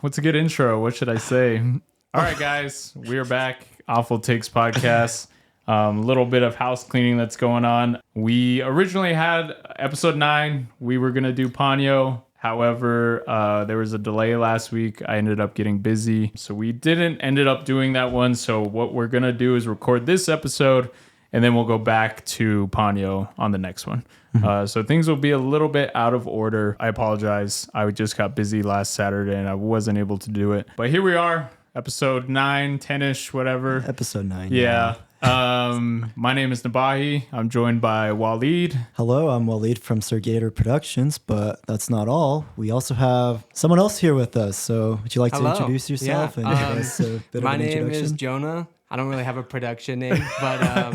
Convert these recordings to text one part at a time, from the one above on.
What's a good intro? What should I say? All right, guys, we are back. Awful Takes Podcast. A little bit of house cleaning that's going on. We originally had episode 9. We were going to do Ponyo. However, there was a delay last week. I ended up getting busy. So we didn't ended up doing that one. So what we're going to do is record this episode, and then we'll go back to Ponyo on the next one. So things will be a little bit out of order. I apologize. I just got busy last Saturday and I wasn't able to do it. But here we are, episode 9, 10-ish, whatever. Episode 9. Yeah. My name is Nabahi. I'm joined by Wallied. Hello, I'm Wallied from Sergator Productions, but that's not all. We also have someone else here with us. So would you like to introduce yourself and give us a bit of an introduction? My name is Jonah. I don't really have a production name, but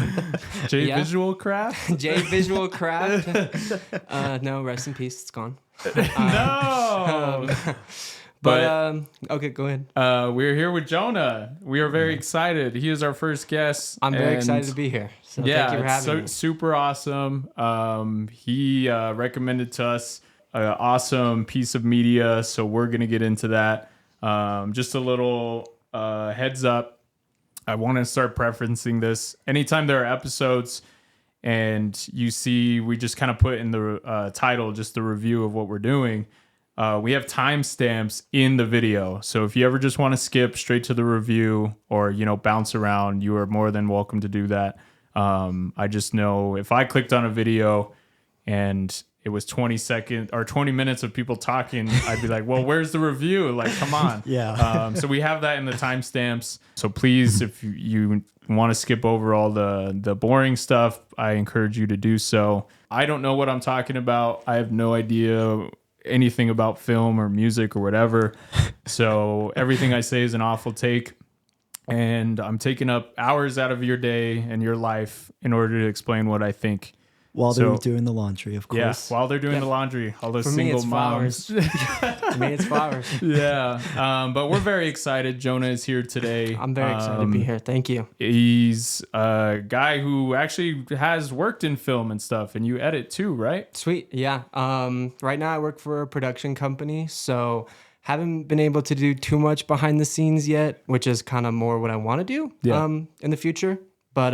Visual Craft? J Visual Craft. No, rest in peace. It's gone. No. Okay, go ahead. We're here with Jonah. We are very excited. He is our first guest. I'm very excited to be here. So thank you for having me. Super awesome. He recommended to us an awesome piece of media, so we're going to get into that. Just a little heads up. I want to start preferencing this. Anytime there are episodes and you see, we just kind of put in the title, just the review of what we're doing. We have timestamps in the video. So if you ever just want to skip straight to the review or, bounce around, you are more than welcome to do that. I just know if I clicked on a video and it was 20 seconds or 20 minutes of people talking, I'd be like, well, where's the review? Like, come on. Yeah. So we have that in the timestamps. So please, if you want to skip over all the boring stuff, I encourage you to do so. I don't know what I'm talking about. I have no idea anything about film or music or whatever. So everything I say is an awful take. And I'm taking up hours out of your day and your life in order to explain what I think. While they're doing the laundry, of course. Yeah, while they're doing the laundry. All those For single moms. For me, it's flowers. Yeah. But we're very excited. Jonah is here today. I'm very excited to be here. Thank you. He's a guy who actually has worked in film and stuff, and you edit too, right? Sweet. Yeah. Right now I work for a production company, so haven't been able to do too much behind the scenes yet, which is kind of more what I want to do in the future. But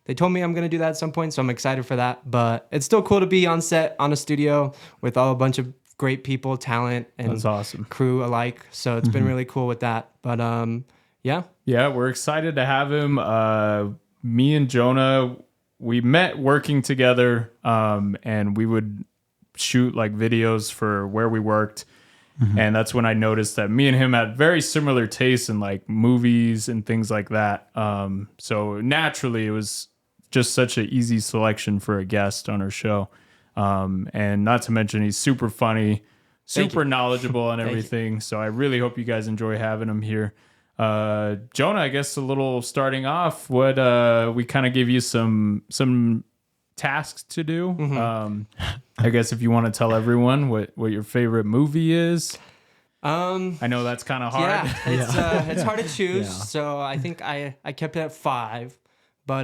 they told me I'm going to do that at some point, so I'm excited for that. But it's still cool to be on set, on a studio with a bunch of great people, talent, and That's awesome. Crew alike. So it's been really cool with that. But yeah. Yeah, we're excited to have him. Me and Jonah, we met working together, and we would shoot like videos for where we worked. And that's when I noticed that me and him had very similar tastes in like movies and things like that. So naturally, it was just such an easy selection for a guest on our show. And not to mention, he's super funny, super knowledgeable on everything. So I really hope you guys enjoy having him here. Jonah, I guess a little starting off, what we kind of give you some tasks to do. I guess if you want to tell everyone what your favorite movie is. I know that's kind of hard. Yeah, it's hard to choose. Yeah. So I think I kept it at 5, but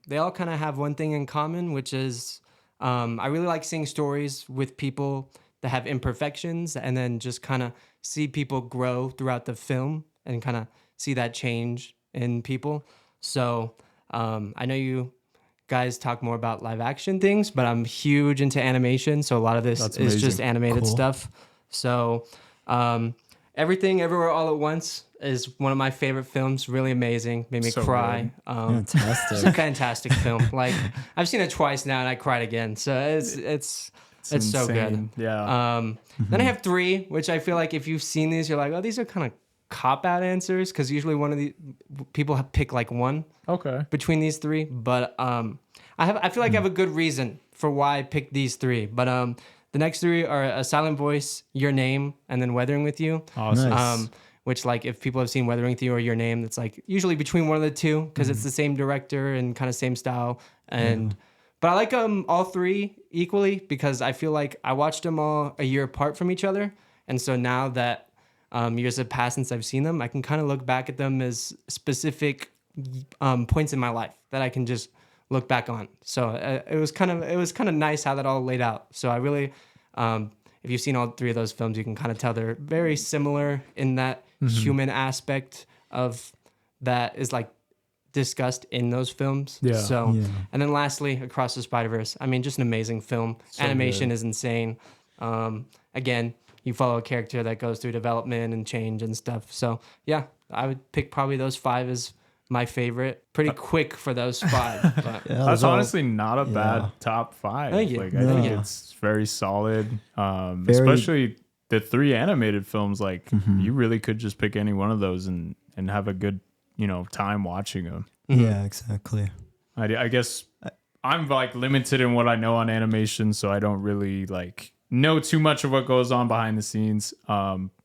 they all kind of have one thing in common, which is I really like seeing stories with people that have imperfections, and then just kind of see people grow throughout the film and kind of see that change in people. So I know you guys talk more about live action things, but I'm huge into animation, so a lot of this is just animated stuff. So Everything Everywhere All at Once is one of my favorite films. Really amazing, made me cry. Fantastic. It's a fantastic film. Like, I've seen it twice now and I cried again, so it's so good. Yeah. Then I have 3, which I feel like if you've seen these, you're like, oh, these are kind of cop-out answers, because usually one of the people pick like one between these 3, but I feel like I have a good reason for why I picked these 3. But the next 3 are A Silent Voice, Your Name, and then Weathering with You. Awesome. Nice. Which, like, if people have seen Weathering with You or Your Name, it's like usually between one of the 2, because it's the same director and kind of same style. And but I like all 3 equally, because I feel like I watched them all a year apart from each other, and so now that years have passed since I've seen them, I can kind of look back at them as specific points in my life that I can just look back on. So it was kind of nice how that all laid out. So I really, if if you've seen all three of those films, you can kind of tell they're very similar in that human aspect of that is like discussed in those films. Yeah. So, and then lastly, Across the Spider-Verse. I mean, just an amazing film. So Animation good. is insane. Again, you follow a character that goes through development and change and stuff. So yeah, I would pick probably those 5 as my favorite. Pretty quick for those 5. But That's honestly not a bad top 5. Thank you. Like I think it's very solid. Especially the 3 animated films. Like you really could just pick any one of those and have a good, time watching them. Yeah, exactly. I guess I'm like limited in what I know on animation, so I don't really like know too much of what goes on behind the scenes.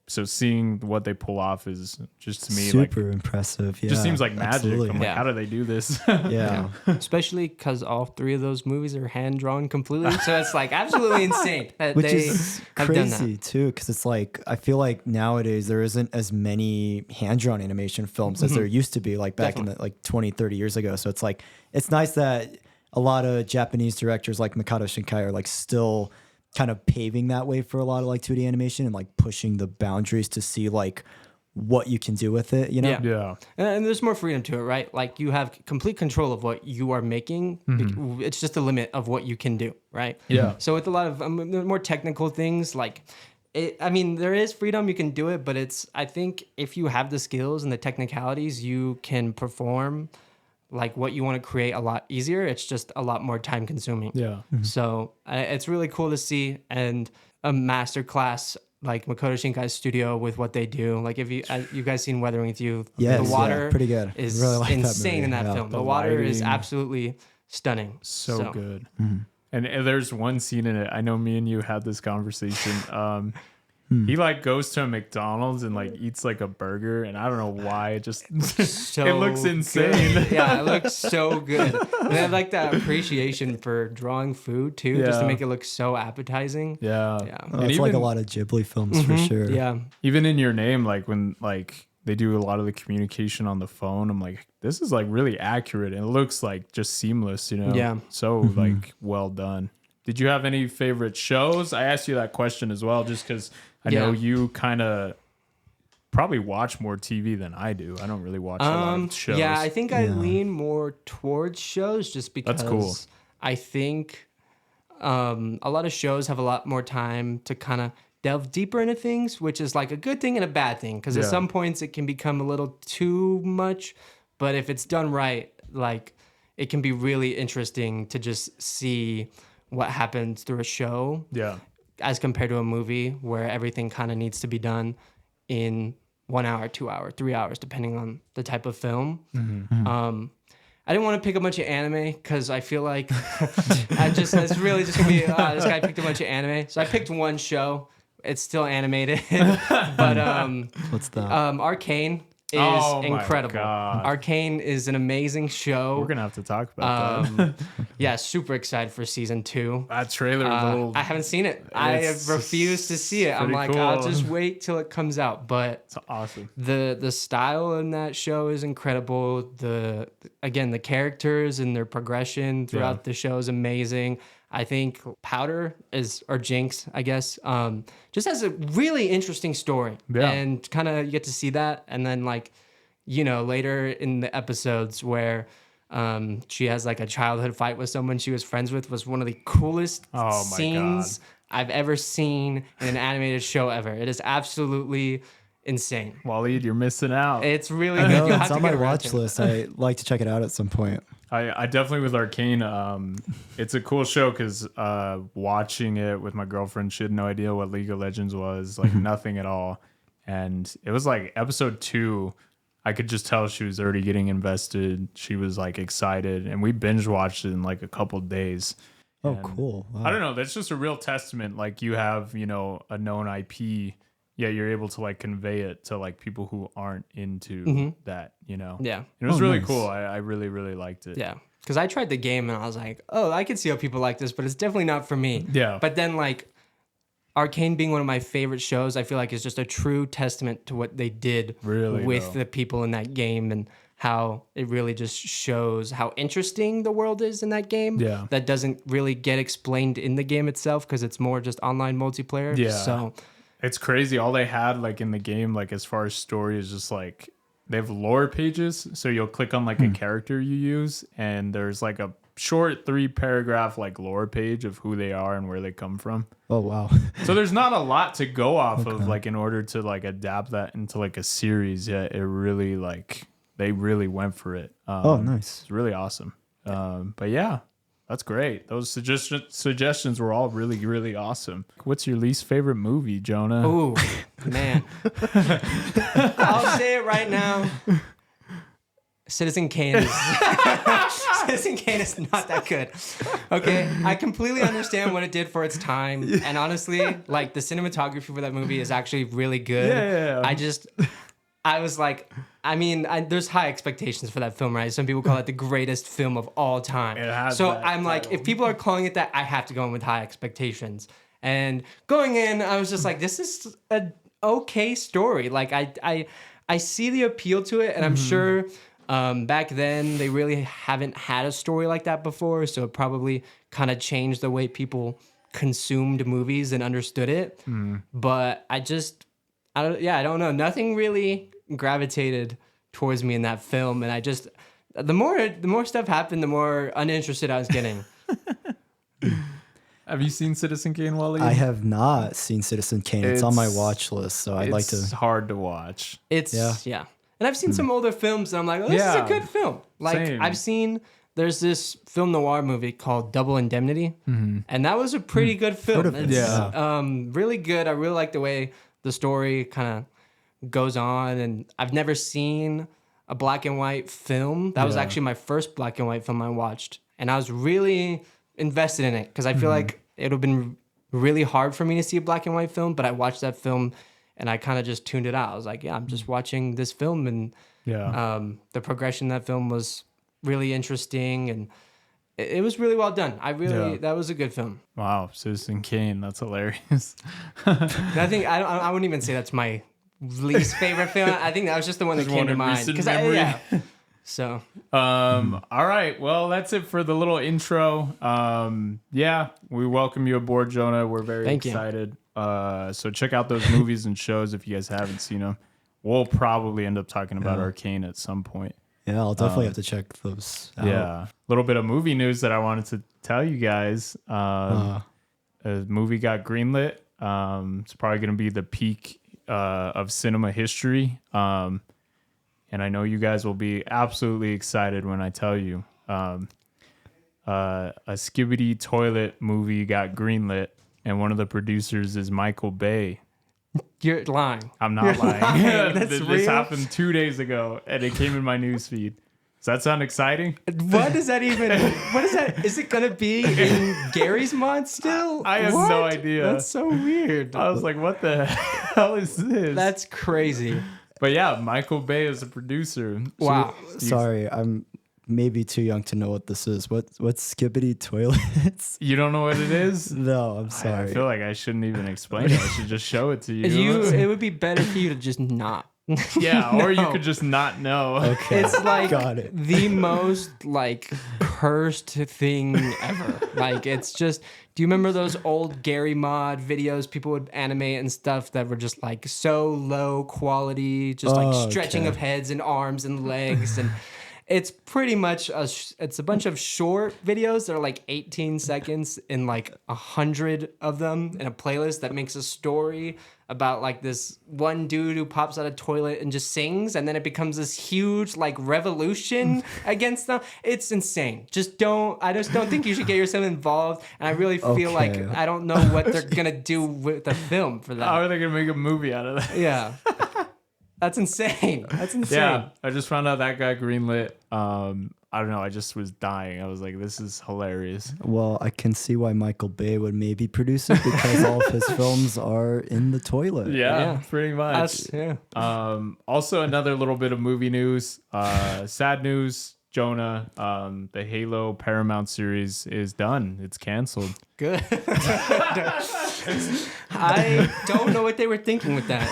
So seeing what they pull off is just to me super impressive. Yeah, just seems like magic. absolutely. I'm like, how do they do this? Yeah. especially because all 3 of those movies are hand drawn completely, so it's like absolutely insane that Which they is have done crazy that. too, because it's like I feel like nowadays there isn't as many hand-drawn animation films as there used to be, like back in the like 20, 30 years ago. So it's like it's nice that a lot of Japanese directors like Makoto Shinkai are like still kind of paving that way for a lot of like 2D animation and like pushing the boundaries to see like what you can do with it, Yeah. Yeah. And there's more freedom to it, right? Like you have complete control of what you are making. It's just the limit of what you can do, right? Yeah. So with a lot of more technical things, like, there is freedom, you can do it, but I think if you have the skills and the technicalities, you can perform like what you want to create a lot easier. It's just a lot more time consuming. Yeah. So it's really cool to see, and a master class like Makoto Shinkai's studio with what they do. Like if you guys seen Weathering with You, Yes, the water pretty good. is Really like that insane movie. in that Yeah. film. The The water is lighting. absolutely stunning. So good. And there's one scene in it. I know me and you had this conversation. He like goes to a McDonald's and like eats like a burger, and I don't know why it just So it looks insane. good. Yeah, it looks so good. And they have like that appreciation for drawing food too, just to Yeah. make it look so appetizing. Yeah. Yeah. And It's like a even- lot of Ghibli films for sure. Yeah. Even in Your Name, like when like they do a lot of the communication on the phone, I'm like, this is like really accurate. And it looks like just seamless, Yeah. So like well done. Did you have any favorite shows? I asked you that question as well, just because I know you kind of probably watch more TV than I do. I don't really watch a lot of shows. Yeah, I think I lean more towards shows just because That's cool. I think a lot of shows have a lot more time to kind of delve deeper into things, which is like a good thing and a bad thing, because at Yeah. some points it can become a little too much, but if it's done right, like it can be really interesting to just see what happens through a show Yeah. as compared to a movie where everything kind of needs to be done in 1 hour, 2 hour, 3 hours, depending on the type of film. I didn't want to pick a bunch of anime because I feel like it's really just gonna be this guy picked a bunch of anime. So I picked one show. It's still animated, but What's that? Arcane is Oh my incredible. God. Arcane is an amazing show. We're going to have to talk about that. Yeah, super excited for season 2. That trailer is a little... I haven't seen it. I It's have refused to see it. I'm pretty like, cool. I'll just wait till it comes out. But It's awesome. the style in that show is incredible. The characters and their progression throughout the show is amazing. I think Powder or Jinx, I guess, just has a really interesting story. Yeah. And kind of you get to see that. And then later in the episodes where she has like a childhood fight with someone she was friends with was one of the coolest Oh my scenes I've ever seen in an animated show ever. It is absolutely insane. Wallied, you're missing out. It's really I good. know, You'll it's have on to my get around watch to it. list. I like to check it out at some point. I definitely with Arcane, it's a cool show because watching it with my girlfriend, she had no idea what League of Legends was, like nothing at all. And it was like episode 2, I could just tell she was already getting invested. She was like excited, and we binge watched it in like a couple days. Oh, And cool. Wow. I don't know. That's just a real testament. Like you have, a known IP, yeah, you're able to like convey it to like people who aren't into that, Yeah. And it was really nice. cool. I really, really liked it. Yeah. Because I tried the game and I was like, oh, I can see how people like this, but it's definitely not for me. Yeah. But then Arcane being one of my favorite shows, I feel like is just a true testament to what they did Really, with though. the people in that game and how it really just shows how interesting the world is in that game. Yeah. That doesn't really get explained in the game itself because it's more just online multiplayer. Yeah. So It's crazy. All they had like in the game, like as far as story, is just like they have lore pages. So you'll click on like a character you use, and there's like a short 3-paragraph like lore page of who they are and where they come from. Oh wow. So there's not a lot to go off of like in order to like adapt that into like a series. Yeah, it really like they really went for it. Oh, nice. It's really awesome. But yeah, that's great. Those suggestions were all really, really awesome. What's your least favorite movie, Jonah? ooh, man. I'll say it right now. Citizen Kane is Citizen Kane is not that good. Okay, I completely understand what it did for its time, and honestly, like the cinematography for that movie is actually really good. Yeah. I was like, I mean, there's high expectations for that film, right? Some people call it the greatest film of all time. It has so that I'm like, title. if people are calling it that, I have to go in with high expectations. And going in, I was just like, this is a okay story. Like I see the appeal to it, and I'm sure back then they really haven't had a story like that before, so it probably kind of changed the way people consumed movies and understood it. But I don't know. Nothing really gravitated towards me in that film, and I just the more stuff happened, the more uninterested I was getting. Have you seen Citizen Kane, Wally? I have not seen Citizen Kane. It's on my watch list, so I'd like to. It's hard to watch. Yeah. And I've seen some older films, and I'm like, oh, this is a good film. Like Same. there's this film noir movie called Double Indemnity, and that was a pretty good film. Heard of it. It's really good. I really like the way the story kind of goes on, and I've never seen a black and white film. That was actually my first black and white film I watched, and I was really invested in it because I feel like it would have been really hard for me to see a black and white film, but I watched that film and I kind of just tuned it out. I was like, yeah, I'm just watching this film, and the progression of that film was really interesting, and it was really well done. That was a good film. Wow, Citizen Kane, that's hilarious. I wouldn't even say that's my least favorite film. I think that was just the one that came to mind. So, all right. Well, that's it for the little intro. We welcome you aboard, Jonah. We're very excited. So check out those movies and shows if you guys haven't seen them. We'll probably end up talking about Arcane at some point. Yeah, I'll definitely have to check those out. Yeah. A little bit of movie news that I wanted to tell you guys. A movie got greenlit. It's probably going to be the peak of cinema history. And I know you guys will be absolutely excited when I tell you. A Skibidi Toilet movie got greenlit, and one of the producers is Michael Bay. you're lying. I'm not lying. That's This real? happened 2 days ago, and it came in my newsfeed. Does that sound exciting? What is that even? What is that? Is it gonna be in Gary's mod still? I have What? no idea. That's so weird. I was like, what the hell is this? That's crazy. But yeah, Michael Bay is a producer. So Wow. Sorry, I'm maybe too young to know what this is. What's Skibidi Toilets? You don't know what it is? No, I'm I sorry. feel like I shouldn't even explain it. I should just show it to you. It would be better for you to just not. Yeah, or you No. could just not know. Okay, It's like got it. the most like cursed thing ever. Like it's just. Do you remember those old Gary mod videos people would animate and stuff that were just like so low quality, just like stretching of heads and arms and legs, and it's pretty much it's a bunch of short videos that are like 18 seconds in like 100 of them in a playlist that makes a story about like this one dude who pops out of toilet and just sings, and then it becomes this huge like revolution against them. It's insane. I just don't think you should get yourself involved, and I really feel like I don't know what they're gonna do with the film for that. How are they going to make a movie out of that? Yeah. That's insane. That's insane. Yeah, I just found out that got greenlit. I don't know. I just was dying. I was like, this is hilarious. Well, I can see why Michael Bay would maybe produce it because all of his films are in the toilet. Yeah, pretty much. Also, another little bit of movie news. Sad news. Jonah, the Halo Paramount series is done. It's canceled. Good. I don't know what they were thinking with that.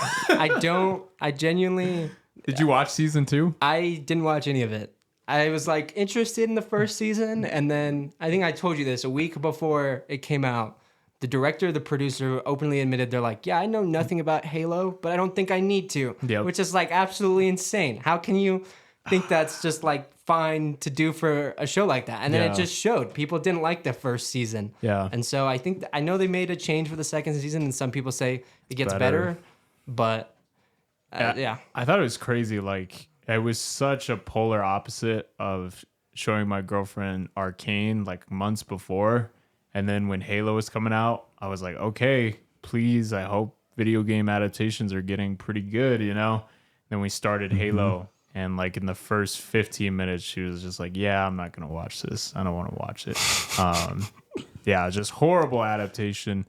I genuinely, Did you watch season 2? I didn't watch any of it. I was like interested in the first season, and then I think I told you this a week before it came out. The director, the producer openly admitted they're like, yeah, I know nothing about Halo, but I don't think I need to, Yep. which is like absolutely insane. How can you think that's just like fine to do for a show like that? And then Yeah. it just showed people didn't like the first season. Yeah. And so I think I know they made a change for the second season, and some people say it gets better, but yeah. I thought it was crazy. Like, it was such a polar opposite of showing my girlfriend Arcane like months before. And then when Halo was coming out, I was like, okay, please, I hope video game adaptations are getting pretty good, you know? Then we started Halo, and like in the first 15 minutes, she was just like, yeah, I'm not going to watch this. I don't want to watch it. Yeah, just horrible adaptation,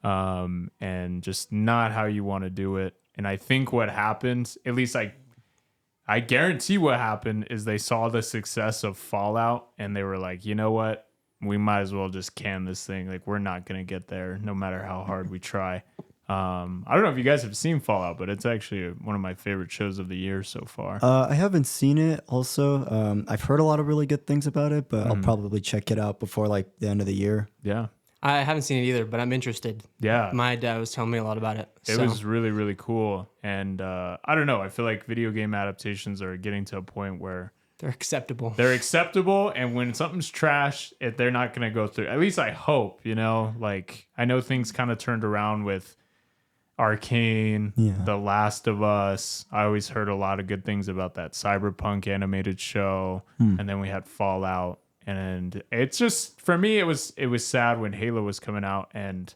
and just not how you want to do it. And I think what happened, at least I guarantee what happened, is they saw the success of Fallout, and they were like, you know what? We might as well just can this thing. Like, we're not going to get there no matter how hard we try. I don't know if you guys have seen Fallout, but it's actually one of my favorite shows of the year so far. I haven't seen it also. I've heard a lot of really good things about it, but I'll probably check it out before like the end of the year. Yeah. I haven't seen it either, but I'm interested. Yeah. My dad was telling me a lot about it. It was really, really cool. And I don't know. I feel like video game adaptations are getting to a point where they're acceptable. And when something's trash, they're not going to go through. At least I hope, you know? Like, I know things kind of turned around with Arcane, The Last of Us. I always heard a lot of good things about that Cyberpunk animated show. And then we had Fallout. And it's just, for me, it was sad when Halo was coming out. And,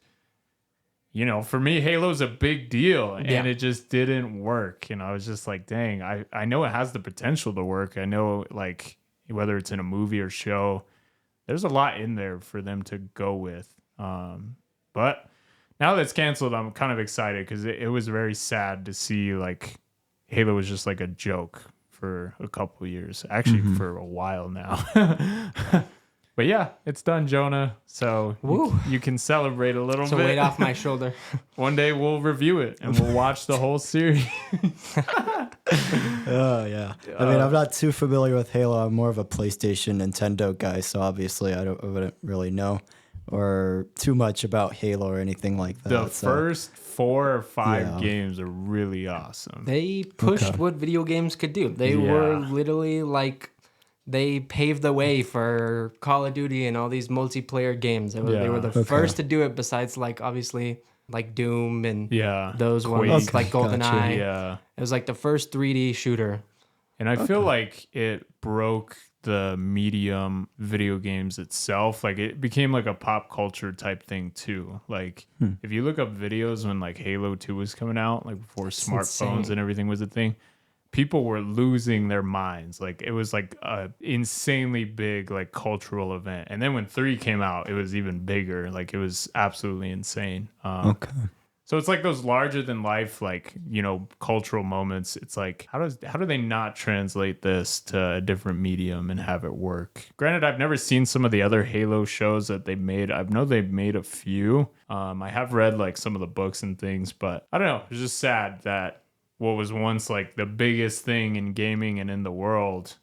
you know, for me, Halo's a big deal. And it just didn't work. You know, I was just like, dang, I know it has the potential to work. I know, like, whether it's in a movie or show, there's a lot in there for them to go with. But now that it's canceled, I'm kind of excited because it was very sad to see, like, Halo was just like a joke for a couple of years, actually for a while now. But yeah, it's done, Jonah. So you can celebrate a little bit. So weight off my shoulder. One day we'll review it and we'll watch the whole series. Oh yeah. I mean, I'm not too familiar with Halo. I'm more of a PlayStation, Nintendo guy, so obviously I wouldn't really know or too much about Halo or anything like that. The first 4 or 5 games are really awesome. They pushed what video games could do. They were literally like, they paved the way for Call of Duty and all these multiplayer games. They were the first to do it, besides like obviously like Doom and those ones, like GoldenEye. Yeah. It was like the first 3D shooter. And I feel like it broke the medium video games itself. Like, it became like a pop culture type thing too. Like, if you look up videos when like Halo 2 was coming out, like before smartphones and everything was a thing, people were losing their minds. Like, it was like a insanely big like cultural event. And then when 3 came out, it was even bigger. Like, it was absolutely insane. So it's like those larger than life, like, you know, cultural moments. It's like, how do they not translate this to a different medium and have it work? Granted, I've never seen some of the other Halo shows that they've made. I know they've made a few. I have read like some of the books and things, but I don't know. It's just sad that what was once like the biggest thing in gaming and in the world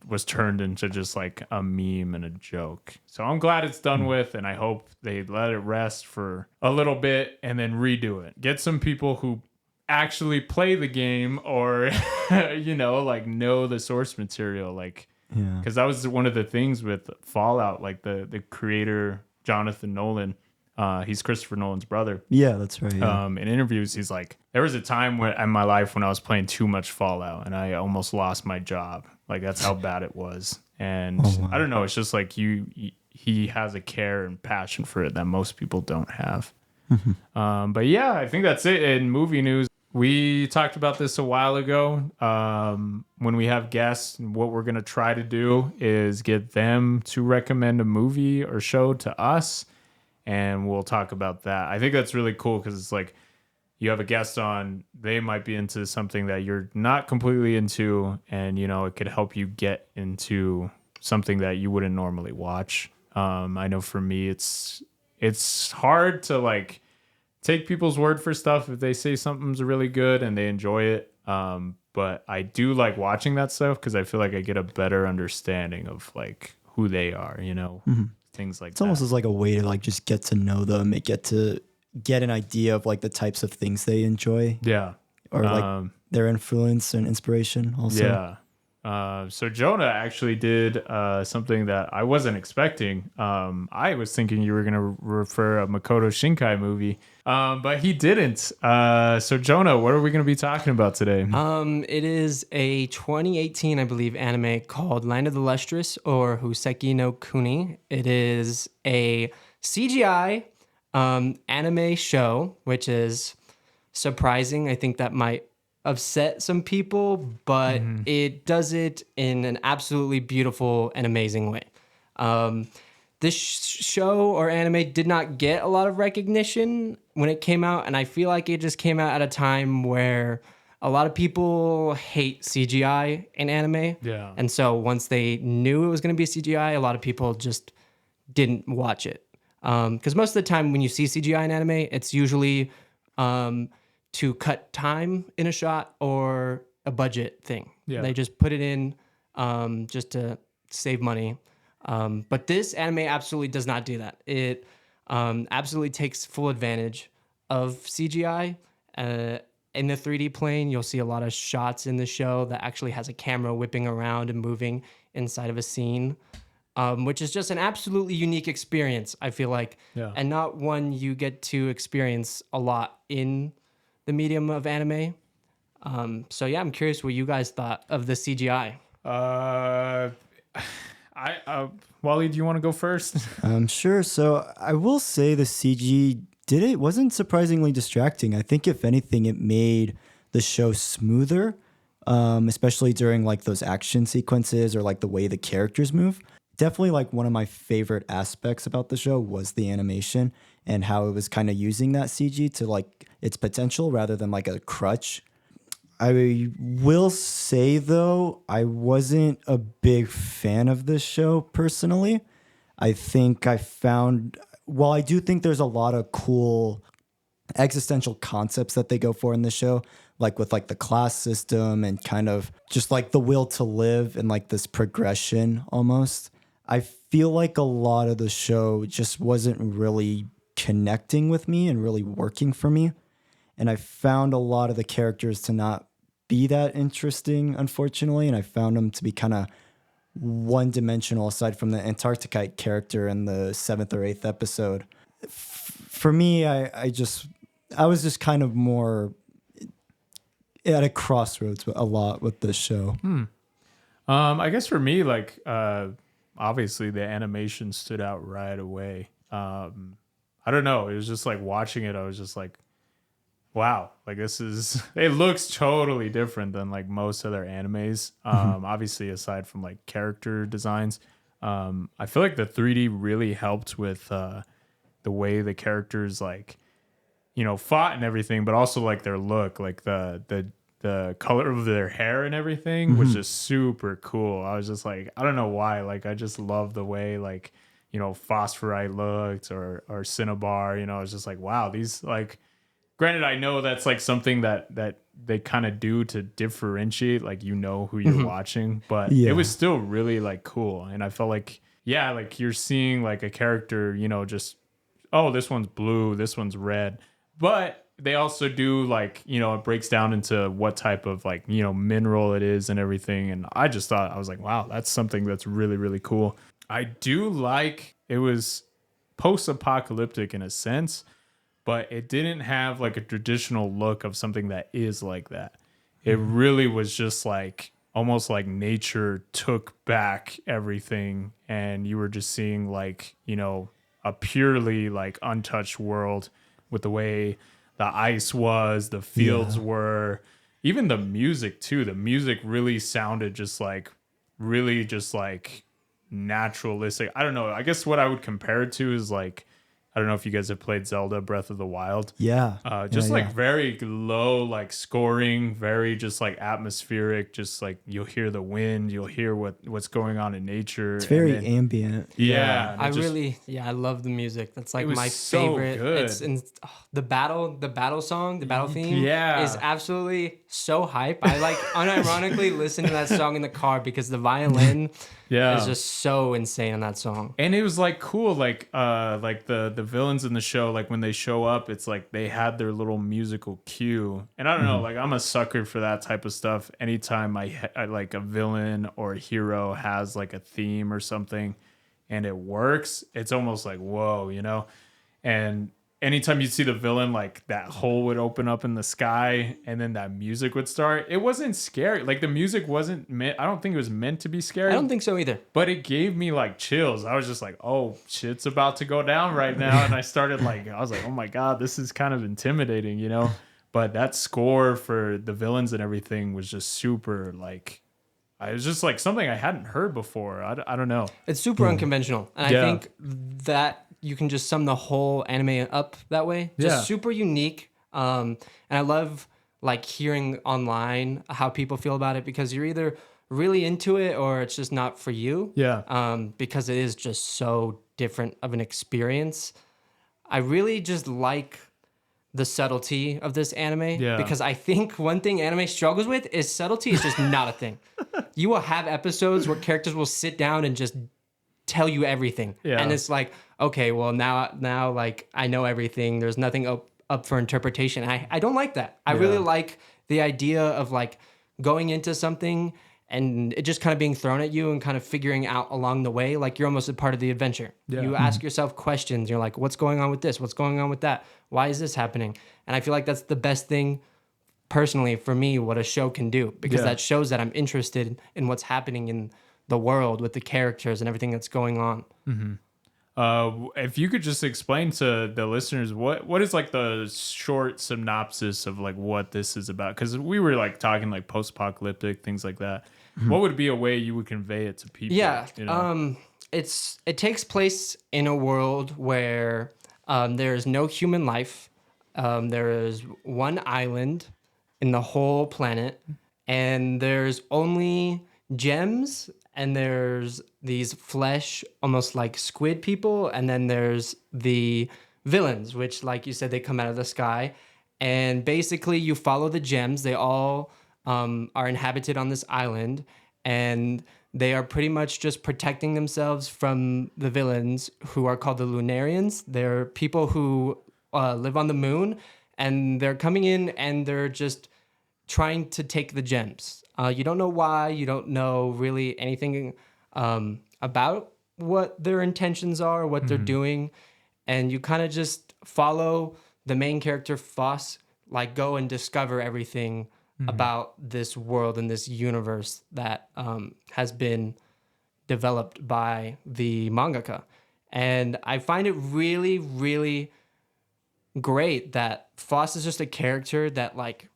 was turned into just like a meme and a joke. So I'm glad it's done with, and I hope they let it rest for a little bit and then redo it. Get some people who actually play the game or, you know, like know the source material. Like, because that was one of the things with Fallout, like the creator, Jonathan Nolan. He's Christopher Nolan's brother. Yeah, that's right. Yeah. In interviews, he's like, there was a time in my life when I was playing too much Fallout and I almost lost my job. Like, that's how bad it was. And I don't know. It's just like he has a care and passion for it that most people don't have. But yeah, I think that's it. In movie news, we talked about this a while ago. When we have guests, what we're going to try to do is get them to recommend a movie or show to us. And we'll talk about that. I think that's really cool because it's like you have a guest on, they might be into something that you're not completely into, and, you know, it could help you get into something that you wouldn't normally watch. I know for me, it's hard to like take people's word for stuff if they say something's really good and they enjoy it. but I do like watching that stuff because I feel like I get a better understanding of like who they are, things like It's that. almost as like a way to like just get to know them and get an idea of like the types of things they enjoy. Yeah. Or like their influence and inspiration also. Yeah. So Jonah actually did something that I wasn't expecting. I was thinking you were going to refer a Makoto Shinkai movie, but he didn't. So Jonah, what are we going to be talking about today? It is a 2018, I believe, anime called Land of the Lustrous or Hoseki no Kuni. It is a CGI anime show, which is surprising. I think that might upset some people, but it does it in an absolutely beautiful and amazing way. This show or anime did not get a lot of recognition when it came out, and I feel like it just came out at a time where a lot of people hate CGI in anime. Yeah. And so once they knew it was going to be CGI, a lot of people just didn't watch it. Because most of the time when you see CGI in anime, it's usually to cut time in a shot or a budget thing. Yeah. They just put it in just to save money. But this anime absolutely does not do that. It absolutely takes full advantage of CGI. In the 3D plane, you'll see a lot of shots in the show that actually has a camera whipping around and moving inside of a scene, which is just an absolutely unique experience, I feel like, and not one you get to experience a lot in the medium of anime. So yeah, I'm curious what you guys thought of the CGI. Wally, do you want to go first? Sure. So I will say the CG wasn't surprisingly distracting. I think if anything, it made the show smoother, especially during like those action sequences or like the way the characters move. Definitely like one of my favorite aspects about the show was the animation and how it was kind of using that CG to like its potential rather than like a crutch. I will say though, I wasn't a big fan of this show personally. I think while I do think there's a lot of cool existential concepts that they go for in the show, like with like the class system and kind of just like the will to live and like this progression almost, I feel like a lot of the show just wasn't really connecting with me and really working for me. And I found a lot of the characters to not be that interesting, unfortunately. And I found them to be kind of one-dimensional aside from the Antarcticite character in the 7th or 8th episode. For me, I was just kind of more at a crossroads a lot with this show. I guess for me, like, obviously the animation stood out right away. I don't know. It was just like watching it. I was just like, wow, like it looks totally different than like most other animes. Obviously aside from like character designs, I feel like the 3D really helped with the way the characters like, fought and everything, but also like their look, like the color of their hair and everything was just super cool. I was just like, I don't know why, like I just love the way like, Phosphorite looked or Cinnabar, I was just like, wow, these like, granted, I know that's like something that they kind of do to differentiate, like who you're watching, but it was still really like cool. And I felt like, yeah, like you're seeing like a character, just, oh, this one's blue, this one's red. But they also do like, it breaks down into what type of like, mineral it is and everything. And I just thought, I was like, wow, that's something that's really, really cool. I do like it was post-apocalyptic in a sense, but it didn't have like a traditional look of something that is like that. It really was just like almost like nature took back everything and you were just seeing like, a purely like untouched world with the way the ice was, the fields were, even the music too. The music really sounded just like naturalistic. I don't know. I guess what I would compare it to is like, I don't know if you guys have played Zelda Breath of the Wild. Yeah. Just Yeah, like yeah. very low, like scoring, very just like atmospheric, just like you'll hear the wind, you'll hear what's going on in nature. It's very ambient. Yeah. and I it just- really, I love the music. That's like was my so favorite. good. It's in the battle song, the battle theme Yeah. is absolutely so hype. I like unironically listen to that song in the car because the violin Yeah. is just so insane on that song. And it was like cool, like the villains in the show, like when they show up, it's like they had their little musical cue. And I don't know, like I'm a sucker for that type of stuff. Anytime I like a villain or a hero has like a theme or something, and it works, it's almost like whoa, you know. And anytime you see the villain, like that hole would open up in the sky and then that music would start. It wasn't scary. Like the music wasn't meant. I don't think it was meant to be scary. I don't think so either. But it gave me like chills. I was just like, oh, shit's about to go down right now. And I started like, I was like, oh my God, this is kind of intimidating, you know? But that score for the villains and everything was just super like, it was just like something I hadn't heard before. I don't know. It's super unconventional. And Yeah. I think that you can just sum the whole anime up that way. Just Yeah. super unique. And I love like hearing online how people feel about it because you're either really into it or it's just not for you. Yeah. Because it is just so different of an experience. I really just like the subtlety of this anime Yeah. because I think one thing anime struggles with is subtlety is just not a thing. You will have episodes where characters will sit down and just tell you everything. Yeah. And it's like, okay, well now like I know everything. There's nothing up for interpretation. I don't like that. I really like the idea of like going into something and it just kind of being thrown at you and kind of figuring out along the way, like you're almost a part of the adventure. Yeah. You ask yourself questions. You're like, what's going on with this? What's going on with that? Why is this happening? And I feel like that's the best thing personally for me, what a show can do, because Yeah. that shows that I'm interested in what's happening in the world with the characters and everything that's going on. If you could just explain to the listeners what is like the short synopsis of like what this is about, because we were like talking like post-apocalyptic things like that. What would be a way you would convey it to people? Yeah. you know? It takes place in a world where there is no human life. There is one island in the whole planet, and there's only gems, and there's these flesh, almost like squid people, and then there's the villains, which, like you said, they come out of the sky. And basically, you follow the gems. They all are inhabited on this island, and they are pretty much just protecting themselves from the villains, who are called the Lunarians. They're people who live on the moon, and they're coming in and they're just trying to take the gems. You don't know why. You don't know really anything about what their intentions are, what they're doing, and you kind of just follow the main character Foss, like go and discover everything about this world and this universe that has been developed by the mangaka. And I find it really, really great that Foss is just a character that like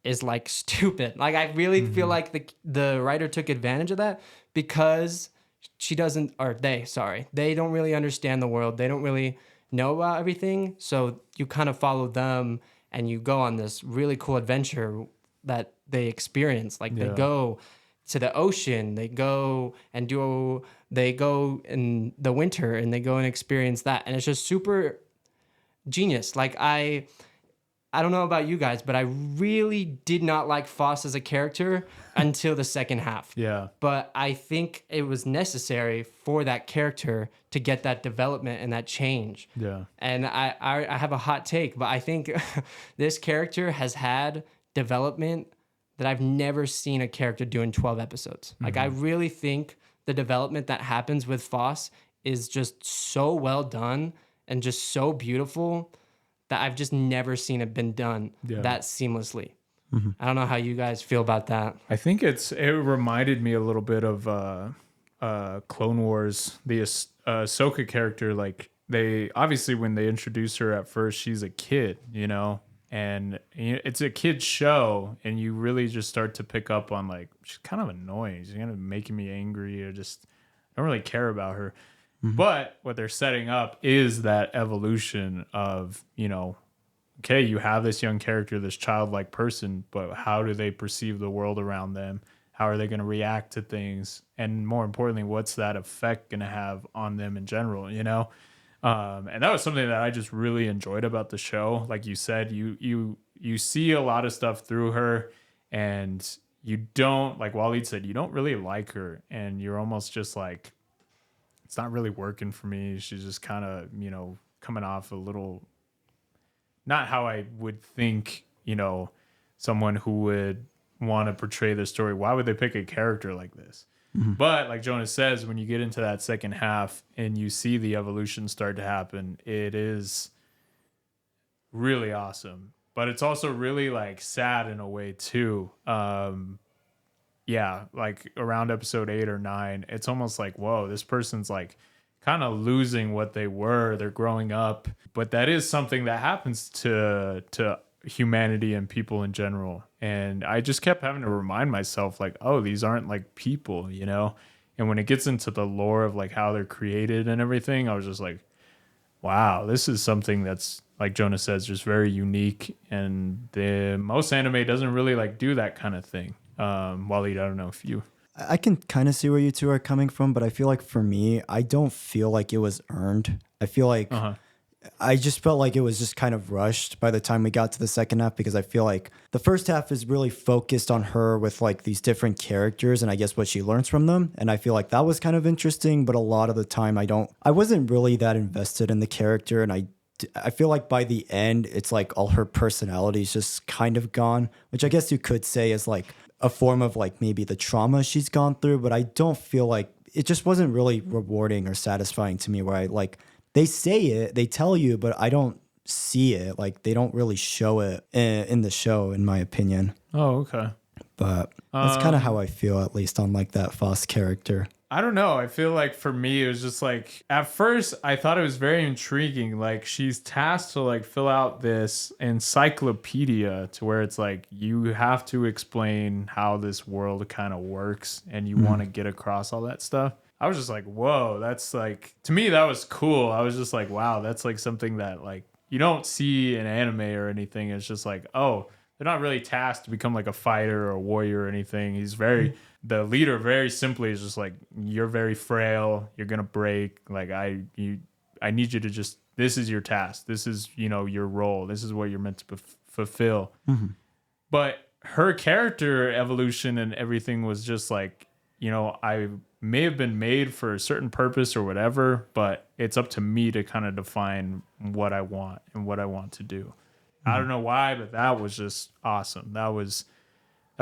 is like stupid. Like I really feel like the writer took advantage of that because she doesn't, or they don't really understand the world. They don't really know about everything. So you kind of follow them and you go on this really cool adventure that they experience. Like they go to the ocean, they go in the winter and they go and experience that. And it's just super genius. Like I don't know about you guys, but I really did not like Foss as a character until the second half. Yeah. But I think it was necessary for that character to get that development and that change. Yeah. And I have a hot take, but I think this character has had development that I've never seen a character do in 12 episodes. Like I really think the development that happens with Foss is just so well done and just so beautiful that I've just never seen it been done that seamlessly. I don't know how you guys feel about that. I think it reminded me a little bit of Clone Wars, the Ahsoka character. Like they obviously when they introduce her at first, she's a kid, you know, and it's a kid's show, and you really just start to pick up on like she's kind of annoying. She's kind of making me angry, or just I don't really care about her. But what they're setting up is that evolution of, okay, you have this young character, this childlike person, but how do they perceive the world around them? How are they going to react to things? And more importantly, what's that effect going to have on them in general, And that was something that I just really enjoyed about the show. Like you said, you see a lot of stuff through her, and you don't, like Wallied said, you don't really like her, and you're almost just like, it's not really working for me. She's just kind of, coming off a little, not how I would think, someone who would want to portray the story. Why would they pick a character like this? But like Jonah says, when you get into that second half and you see the evolution start to happen, it is really awesome. But it's also really like sad in a way too. Yeah, like around episode 8 or 9, it's almost like, whoa, this person's like kind of losing what they were. They're growing up. But that is something that happens to humanity and people in general. And I just kept having to remind myself, like, oh, these aren't like people, And when it gets into the lore of like how they're created and everything, I was just like, wow, this is something that's, like Jonah says, just very unique. And the most anime doesn't really like do that kind of thing. Wallied, I don't know if you... I can kind of see where you two are coming from, but I feel like for me, I don't feel like it was earned. I feel like I just felt like it was just kind of rushed by the time we got to the second half, because I feel like the first half is really focused on her with like these different characters and I guess what she learns from them. And I feel like that was kind of interesting, but a lot of the time I wasn't really that invested in the character. And I feel like by the end, it's like all her personality is just kind of gone, which I guess you could say is like a form of like maybe the trauma she's gone through. But I don't feel like it just wasn't really rewarding or satisfying to me, where I like, they say it, they tell you, but I don't see it. Like they don't really show it in the show, in my opinion. Oh, okay. But that's kind of how I feel, at least on like that Foss character. I don't know. I feel like for me, it was just like, at first I thought it was very intriguing. Like she's tasked to like fill out this encyclopedia to where it's like, you have to explain how this world kind of works and you want to get across all that stuff. I was just like, whoa, that's like, to me, that was cool. I was just like, wow, that's like something that like you don't see in anime or anything. It's just like, oh, they're not really tasked to become like a fighter or a warrior or anything. He's very, the leader very simply is just like, you're very frail. You're going to break. Like I need you to just, this is your task. This is, your role. This is what you're meant to fulfill. But her character evolution and everything was just like, I may have been made for a certain purpose or whatever, but it's up to me to kind of define what I want and what I want to do. I don't know why, but that was just awesome. That was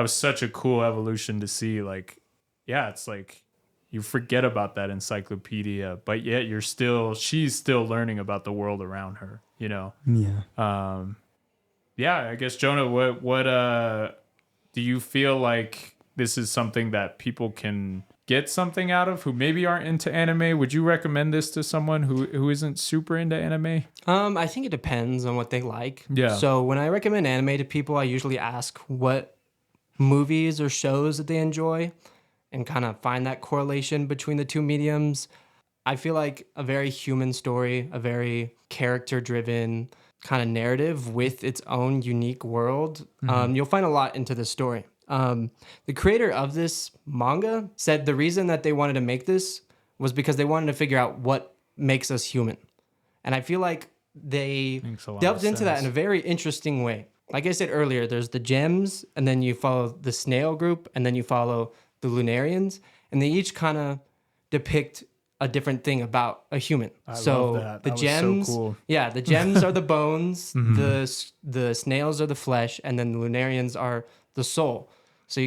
such a cool evolution to see. Like, yeah, it's like you forget about that encyclopedia, but yet she's still learning about the world around her, Yeah. Yeah, I guess Jonah, what do you feel like this is something that people can get something out of who maybe aren't into anime? Would you recommend this to someone who isn't super into anime? I think it depends on what they like. Yeah. So when I recommend anime to people, I usually ask what movies or shows that they enjoy and kind of find that correlation between the two mediums. I feel like a very human story, a very character-driven kind of narrative with its own unique world. You'll find a lot into this story. The creator of this manga said the reason that they wanted to make this was because they wanted to figure out what makes us human. And I feel like they delved into that in a very interesting way. Like I said earlier, there's the gems, and then you follow the snail group, and then you follow the Lunarians, and they each kind of depict a different thing about a human. I love that. The That was gems, so cool. yeah, the gems are the bones, the snails are the flesh, and then the Lunarians are the soul. So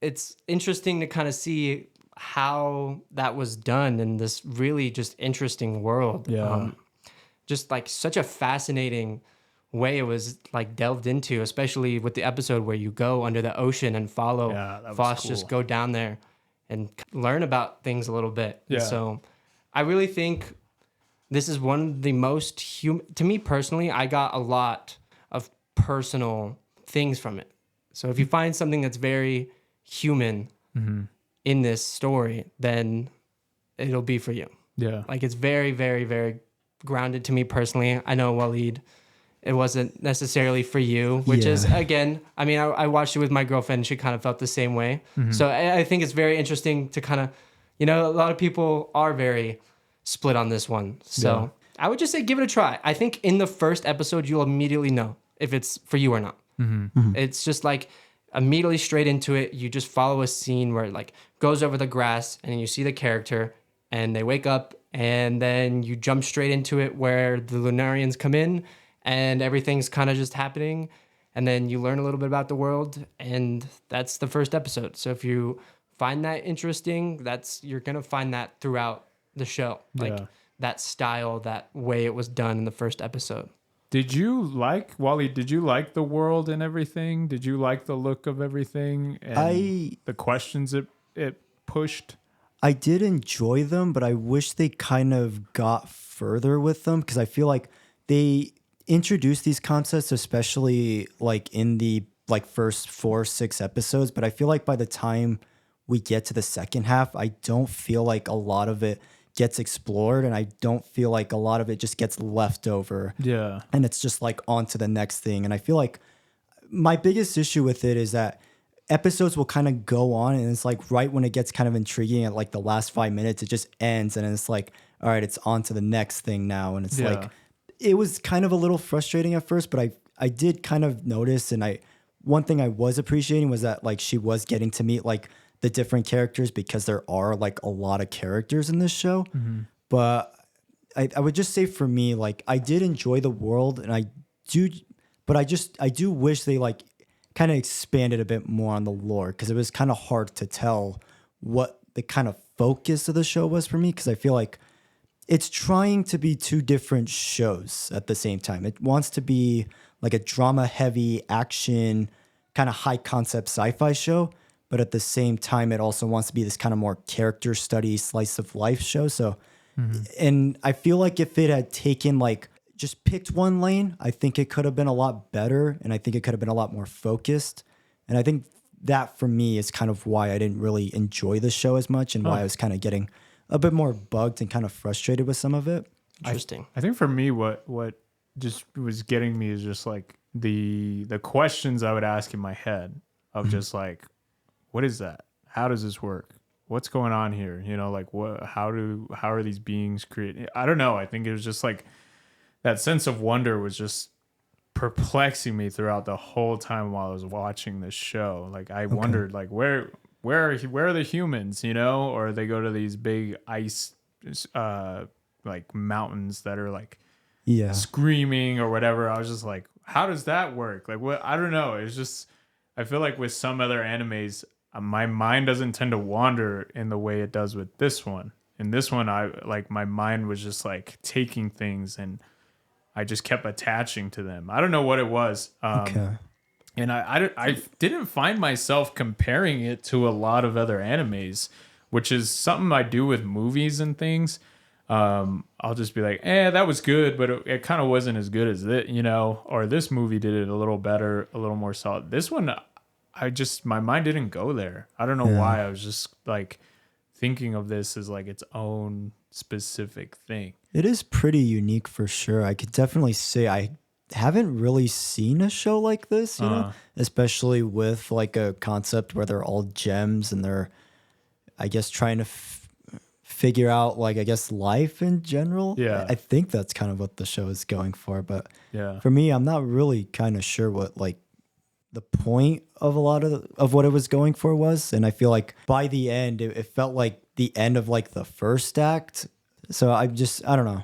it's interesting to kind of see how that was done in this really just interesting world. Yeah. Just like such a fascinating way it was like delved into, especially with the episode where you go under the ocean and follow Foss just go down there and learn about things a little bit. Yeah. And so I really think this is one of the most to me personally, I got a lot of personal things from it. So if you find something that's very human in this story, then it'll be for you. Yeah. Like it's very, very, very grounded to me personally. I know Wallied, it wasn't necessarily for you, which is, again, I mean, I watched it with my girlfriend and she kind of felt the same way. So I think it's very interesting to kind of, you know, a lot of people are very split on this one. So I would just say give it a try. I think in the first episode, you'll immediately know if it's for you or not. It's just like immediately straight into it. You just follow a scene where it like goes over the grass and you see the character and they wake up and then you jump straight into it where the Lunarians come in and everything's kind of just happening. And then you learn a little bit about the world and that's the first episode. So if you find that interesting, you're going to find that throughout the show. Like that style, that way it was done in the first episode. Did you like, Wally, did you like the world and everything? Did you like the look of everything and the questions it pushed? I did enjoy them, but I wish they kind of got further with them because I feel like they introduced these concepts, especially like in the like first 4-6 episodes. But I feel like by the time we get to the second half, I don't feel like a lot of it gets explored, and I don't feel like a lot of it just gets left over. Yeah. And it's just like on to the next thing. And I feel like my biggest issue with it is that episodes will kind of go on and it's like right when it gets kind of intriguing at like the last 5 minutes, it just ends and it's like, all right, it's on to the next thing now. And it's like, it was kind of a little frustrating at first, but I did kind of notice, and one thing I was appreciating was that like she was getting to meet like the different characters because there are like a lot of characters in this show. But I would just say for me, like I did enjoy the world and I do wish they like kind of expanded a bit more on the lore because it was kind of hard to tell what the kind of focus of the show was for me because I feel like it's trying to be two different shows at the same time. It wants to be like a drama heavy action kind of high concept sci-fi show, but at the same time, it also wants to be this kind of more character study, slice of life show. So, and I feel like if it had taken like, just picked one lane, I think it could have been a lot better. And I think it could have been a lot more focused. And I think that for me is kind of why I didn't really enjoy the show as much and why I was kind of getting a bit more bugged and kind of frustrated with some of it. Interesting. I think for me, what just was getting me is just like the questions I would ask in my head of just like, what is that? How does this work? What's going on here? You know, like how are these beings created? I don't know. I think it was just like that sense of wonder was just perplexing me throughout the whole time while I was watching this show. Like I wondered like where are the humans, you know, or they go to these big ice like mountains that are like screaming or whatever. I was just like, how does that work? Like what? I don't know. It's just, I feel like with some other animes, my mind doesn't tend to wander in the way it does with this one. In this one, my mind was just like taking things and I just kept attaching to them. I don't know what it was. And I didn't find myself comparing it to a lot of other animes, which is something I do with movies and things. I'll just be like, that was good, but it kind of wasn't as good as that, you know, or this movie did it a little better, a little more solid. This one, my mind didn't go there. I don't know why. I was just like thinking of this as like its own specific thing. It is pretty unique for sure. I could definitely say I haven't really seen a show like this, you know, especially with like a concept where they're all gems and they're, I guess, trying to figure out like, I guess, life in general. Yeah. I think that's kind of what the show is going for. But yeah, for me, I'm not really kind of sure what like the point of a lot of what it was going for was. And I feel like by the end, it felt like the end of like the first act. So I don't know.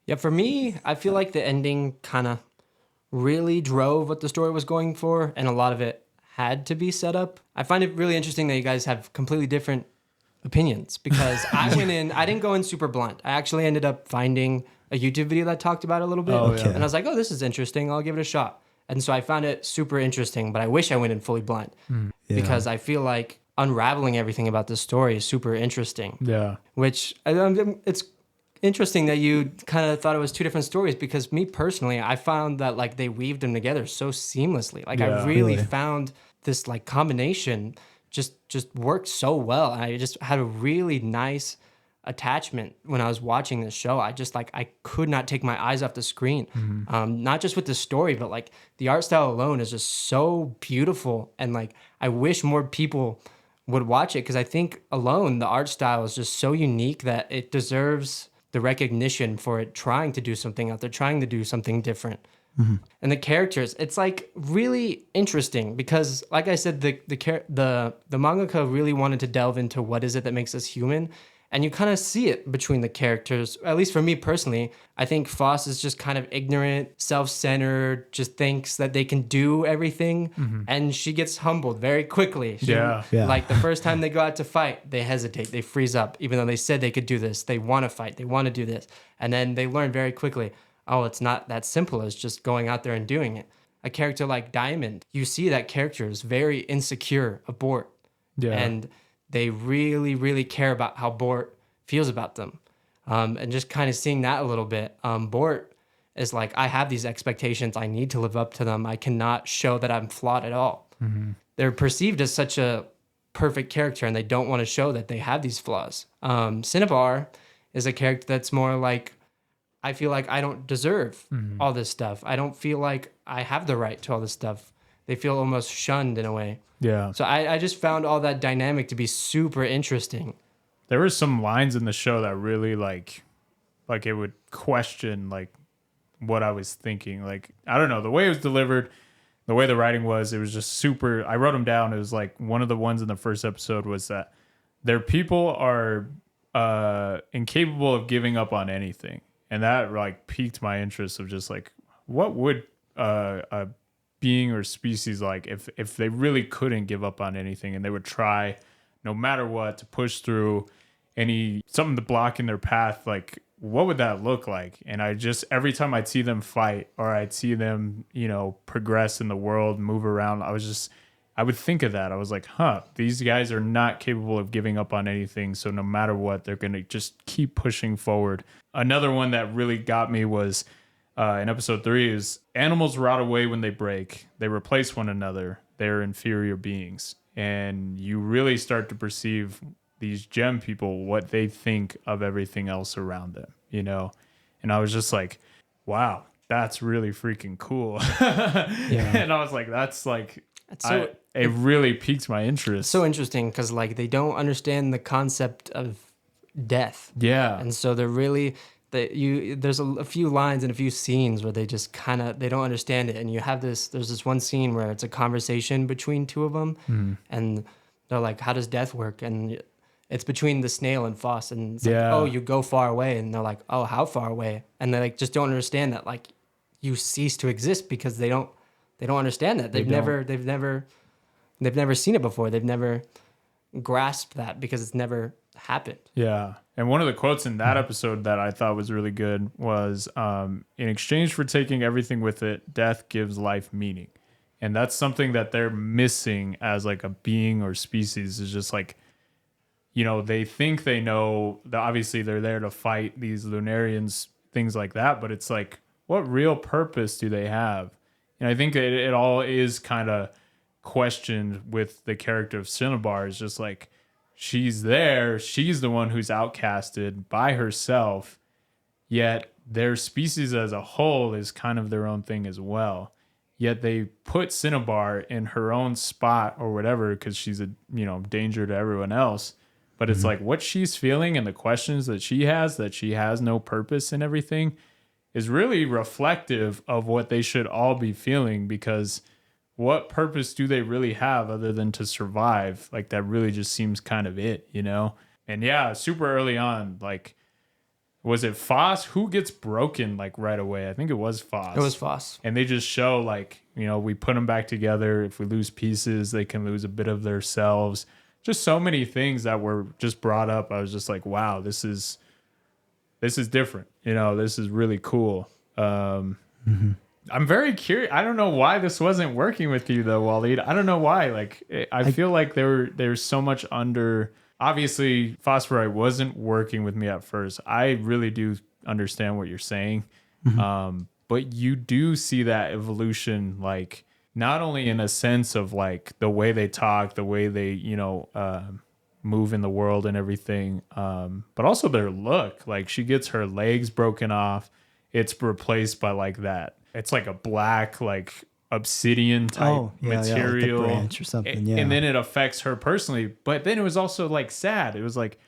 Yeah, for me, I feel like the ending kind of really drove what the story was going for, and a lot of it had to be set up. I find it really interesting that you guys have completely different opinions because I didn't go in super blunt. I actually ended up finding a YouTube video that talked about it a little bit. And I was like, oh, this is interesting. I'll give it a shot. And so I found it super interesting, but I wish I went in fully blunt because I feel like unraveling everything about this story is super interesting. Yeah. Which it's interesting that you kind of thought it was two different stories because me personally, I found that like they weaved them together so seamlessly. Like I really found this like combination just worked so well. And I just had a really nice attachment when I was watching this show. I just like, I could not take my eyes off the screen. Not just with the story, but like the art style alone is just so beautiful. And like, I wish more people would watch it, because I think alone the art style is just so unique that it deserves the recognition for it trying to do something out there, trying to do something different. And the characters, it's like really interesting because, like I said, the mangaka really wanted to delve into what is it that makes us human, and you kind of see it between the characters. At least for me personally, I think Foss is just kind of ignorant, self-centered, just thinks that they can do everything, and she gets humbled very quickly. Like the first time they go out to fight, they hesitate, they freeze up, even though they said they could do this. They want to fight, they want to do this, and then they learn very quickly, oh, it's not that simple as just going out there and doing it. A character like Diamond, you see that character is very insecure of Bort. And they really, really care about how Bort feels about them. And just kind of seeing that a little bit. Bort is like, I have these expectations. I need to live up to them. I cannot show that I'm flawed at all. They're perceived as such a perfect character, and they don't want to show that they have these flaws. Cinnabar is a character that's more like, I feel like I don't deserve all this stuff. I don't feel like I have the right to all this stuff. They feel almost shunned in a way. Yeah. So I just found all that dynamic to be super interesting. There were some lines in the show that really like it would question like what I was thinking. Like, I don't know, the way it was delivered, the way the writing was, it was just super. I wrote them down. It was like one of the ones in the first episode was that their people are incapable of giving up on anything. And that like piqued my interest of just like, what would a being or species like if they really couldn't give up on anything, and they would try no matter what to push through something to block in their path, like what would that look like? And I just, every time I'd see them fight or I'd see them, progress in the world, move around, I would think of that. I was like, these guys are not capable of giving up on anything. So no matter what, they're going to just keep pushing forward. Another one that really got me was in episode 3 is animals rot away when they break. They replace one another. They're inferior beings. And you really start to perceive these gem people, what they think of everything else around them, And I was just like, wow, that's really freaking cool. And I was like, that's like... it really piqued my interest. So interesting because like they don't understand the concept of death. Yeah. And so they're really there's a few lines and a few scenes where they just kind of they don't understand it, and you have there's this one scene where it's a conversation between two of them, and they're like, how does death work? And it's between the snail and Foss, and it's like, oh, you go far away, and they're like, oh, how far away? And they like just don't understand that like you cease to exist because they don't understand that. They've never seen it before. They've never grasped that because it's never happened. Yeah. And one of the quotes in that episode that I thought was really good was, in exchange for taking everything with it, death gives life meaning. And that's something that they're missing as like a being or species, is just like, they think they know that obviously they're there to fight these Lunarians, things like that. But it's like, what real purpose do they have? And I think it all is kind of questioned with the character of Cinnabar. Is just like, she's there, she's the one who's outcasted by herself, yet their species as a whole is kind of their own thing as well. Yet they put Cinnabar in her own spot or whatever because she's a danger to everyone else. But it's like what she's feeling and the questions that she has no purpose in everything, is really reflective of what they should all be feeling, because what purpose do they really have other than to survive? Like, that really just seems kind of it, And yeah, super early on, like, was it Foss? Who gets broken like right away? I think it was Foss. It was Foss. And they just show like, we put them back together. If we lose pieces, they can lose a bit of themselves. Just so many things that were just brought up. I was just like, wow, this is different. This is really cool. I'm very curious. I don't know why this wasn't working with you though, Wallied. I don't know why. Like, I feel like there's so much under. Obviously, Phosphorite wasn't working with me at first. I really do understand what you're saying, but you do see that evolution, like not only in a sense of like the way they talk, the way they move in the world and everything. But also their look, like she gets her legs broken off. It's replaced by like that. It's like a black, like obsidian type material, like the branch or something. And then it affects her personally. But then it was also like sad. It was like,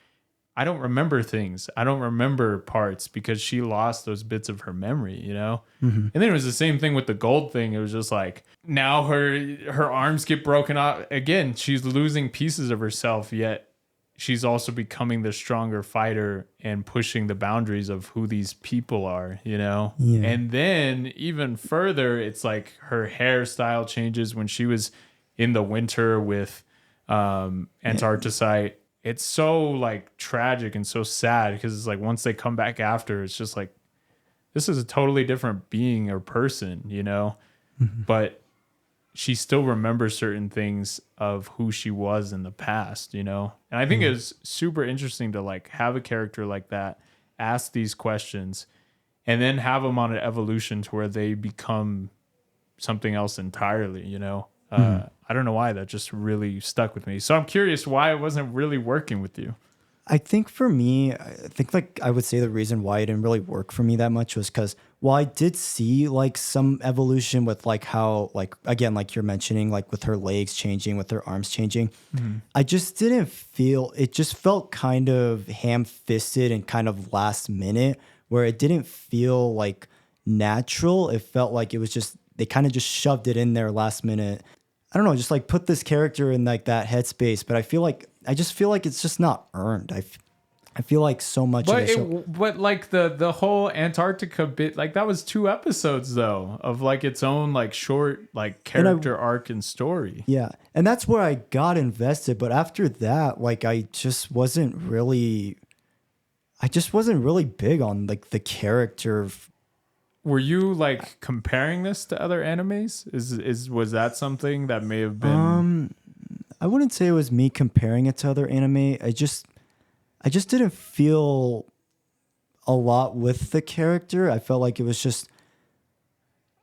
I don't remember things. I don't remember parts because she lost those bits of her memory, you know? And then it was the same thing with the gold thing. It was just like, now her arms get broken off. Again, she's losing pieces of herself, yet she's also becoming the stronger fighter and pushing the boundaries of who these people are, you know? Yeah. And then even further, it's like her hairstyle changes when she was in the winter with Antarcticite. It's so like tragic and so sad because it's like once they come back after, it's just like, this is a totally different being or person, you know? But she still remembers certain things of who she was in the past, you know? And I think it was super interesting to like have a character like that, ask these questions, and then have them on an evolution to where they become something else entirely, you know? I don't know why that just really stuck with me. So I'm curious why it wasn't really working with you. I think for me, I think like I would say the reason why it didn't really work for me that much was because while I did see like some evolution with like how like again like you're mentioning like with her legs changing, with her arms changing, I just didn't feel it. Just felt kind of ham-fisted and kind of last minute, where it didn't feel like natural. It felt like it was just they kind of just shoved it in there last minute. I don't know, just like put this character in like that headspace, but I just feel like it's just not earned. I feel like so much of the show. But like the whole Antarctica bit, like that was 2 episodes though of like its own like short like character arc and story. Yeah, and that's where I got invested. But after that, like I just wasn't really big on like the character. Were you like comparing this to other animes? Was that something that may have been? I wouldn't say it was me comparing it to other anime. I just didn't feel a lot with the character. I felt like it was just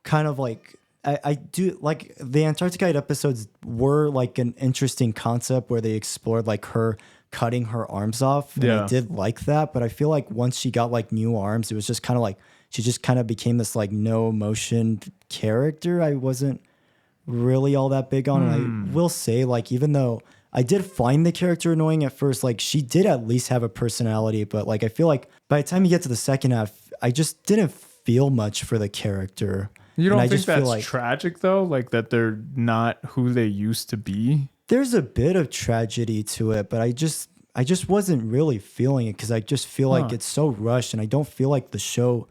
kind of like I do like the Antarctica episodes were like an interesting concept where they explored like her cutting her arms off. And I did like that, but I feel like once she got like new arms, it was just kind of like she just kind of became this like no emotion character. I wasn't really all that big on. And I will say, like, even though I did find the character annoying at first, like she did at least have a personality, but like I feel like by the time you get to the second half, I just didn't feel much for the character. You don't think that's like tragic though? Like that they're not who they used to be? There's a bit of tragedy to it, but I just wasn't really feeling it because I just feel like it's so rushed, and I don't feel like the show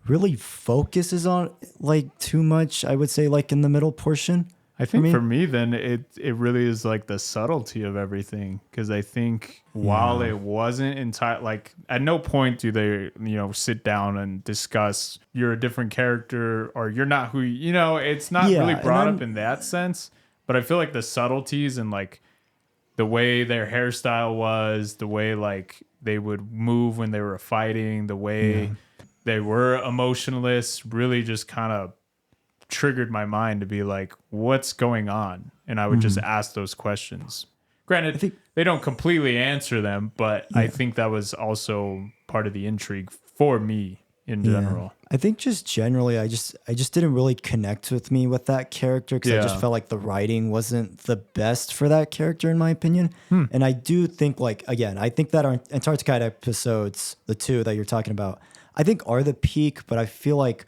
really focuses on like too much. I would say like in the middle portion. I think for me then it really is like the subtlety of everything, because I think while it wasn't entire, like at no point do they sit down and discuss you're a different character or you're not who it's not really brought up in that sense. But I feel like the subtleties and like the way their hairstyle was, the way like they would move when they were fighting, the way they were emotionless, really just kind of triggered my mind to be like, what's going on? And I would just ask those questions. Granted, they don't completely answer them, but I think that was also part of the intrigue for me in general. I think just generally, I just didn't really connect with me with that character because I just felt like the writing wasn't the best for that character in my opinion. And I do think like, again, I think that our Antarctica episodes, the 2 that you're talking about, I think are the peak, but I feel like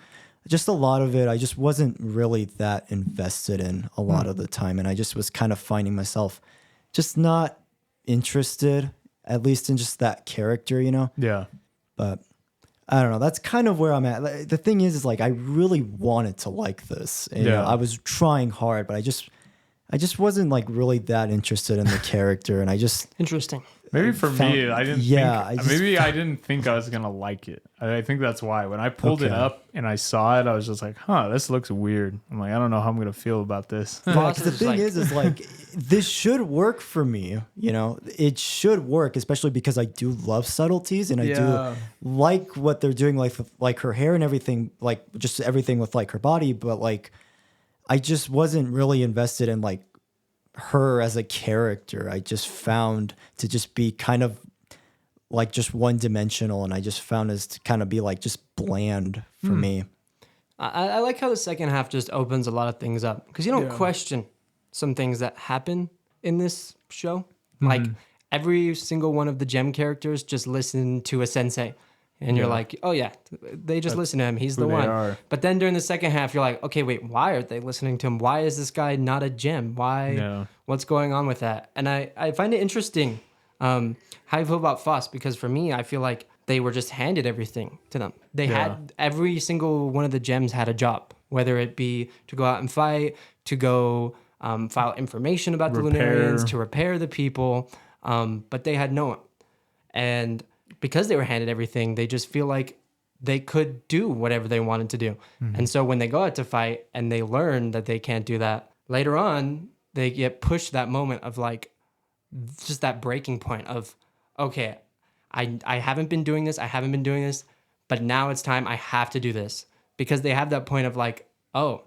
just a lot of it, I just wasn't really that invested in a lot of the time. And I just was kind of finding myself just not interested, at least in just that character, Yeah. But I don't know. That's kind of where I'm at. The thing is like, I really wanted to like this. And, I was trying hard, but I just wasn't like really that interested in the character. And I just... Interesting. Maybe for me, I didn't think... I didn't think I was going to like it. I think that's why. When I pulled it up and I saw it, I was just like, this looks weird. I'm like, I don't know how I'm going to feel about this. Because the thing is like, this should work for me. It should work, especially because I do love subtleties and I do like what they're doing, like her hair and everything, like just everything with like her body. But like, I just wasn't really invested in like her as a character, I just found to just be kind of like just one dimensional, and I just found as to kind of be like just bland for me. I like how the second half just opens a lot of things up because you don't question some things that happen in this show. Like every single one of the gem characters just listen to a sensei. And you're like, oh yeah, they just listen to him. He's the one. But then during the second half, you're like, okay, wait, why are they listening to him? Why is this guy not a gem? Why? What's going on with that? And I find it interesting how you feel about Foss, because for me, I feel like they were just handed everything to them. They had every single one of the gems had a job, whether it be to go out and fight, to go file information about the Lunarians, to repair the people, but they had no one. And because they were handed everything, they just feel like they could do whatever they wanted to do. And so when they go out to fight and they learn that they can't do that, later on, they get pushed that moment of like, just that breaking point of, okay, I haven't been doing this, but now it's time, I have to do this. Because they have that point of like, oh,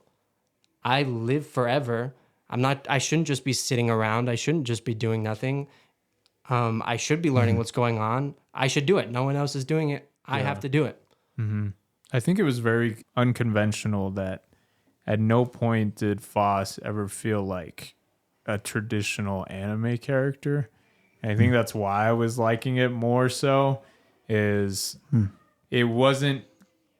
I live forever. I shouldn't just be sitting around. I shouldn't just be doing nothing. I should be learning what's going on. I should do it. No one else is doing it. I have to do it. I think it was very unconventional that at no point did Foss ever feel like a traditional anime character. And I think that's why I was liking it more so, is it wasn't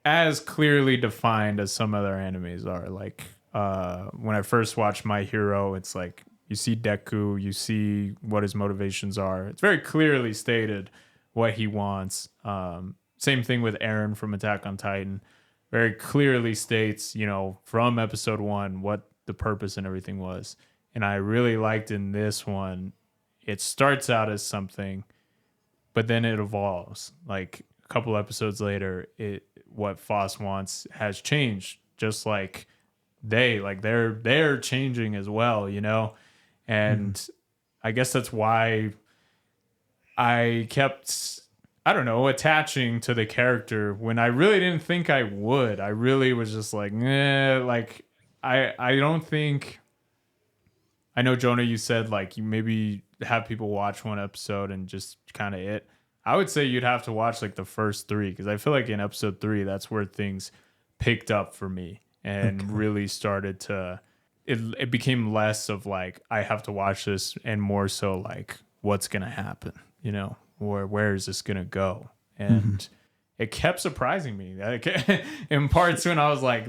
as clearly defined as some other animes are. Like when I first watched My Hero, it's like, you see Deku, you see what his motivations are. It's very clearly stated what he wants. Same thing with Eren from Attack on Titan. Very clearly states, from episode 1, what the purpose and everything was. And I really liked in this one, it starts out as something, but then it evolves. Like a couple episodes later, what Foss wants has changed, just like they're changing as well, And I guess that's why I kept, attaching to the character when I really didn't think I would. I really was just like, I don't think, I know, Jonah, you said like you maybe have people watch one episode and just kind of it. I would say you'd have to watch like the first 3, because I feel like in episode 3, that's where things picked up for me and really started to... It became less of like, I have to watch this, and more so like, what's going to happen, or where is this going to go? And it kept surprising me. Like, in parts when I was like,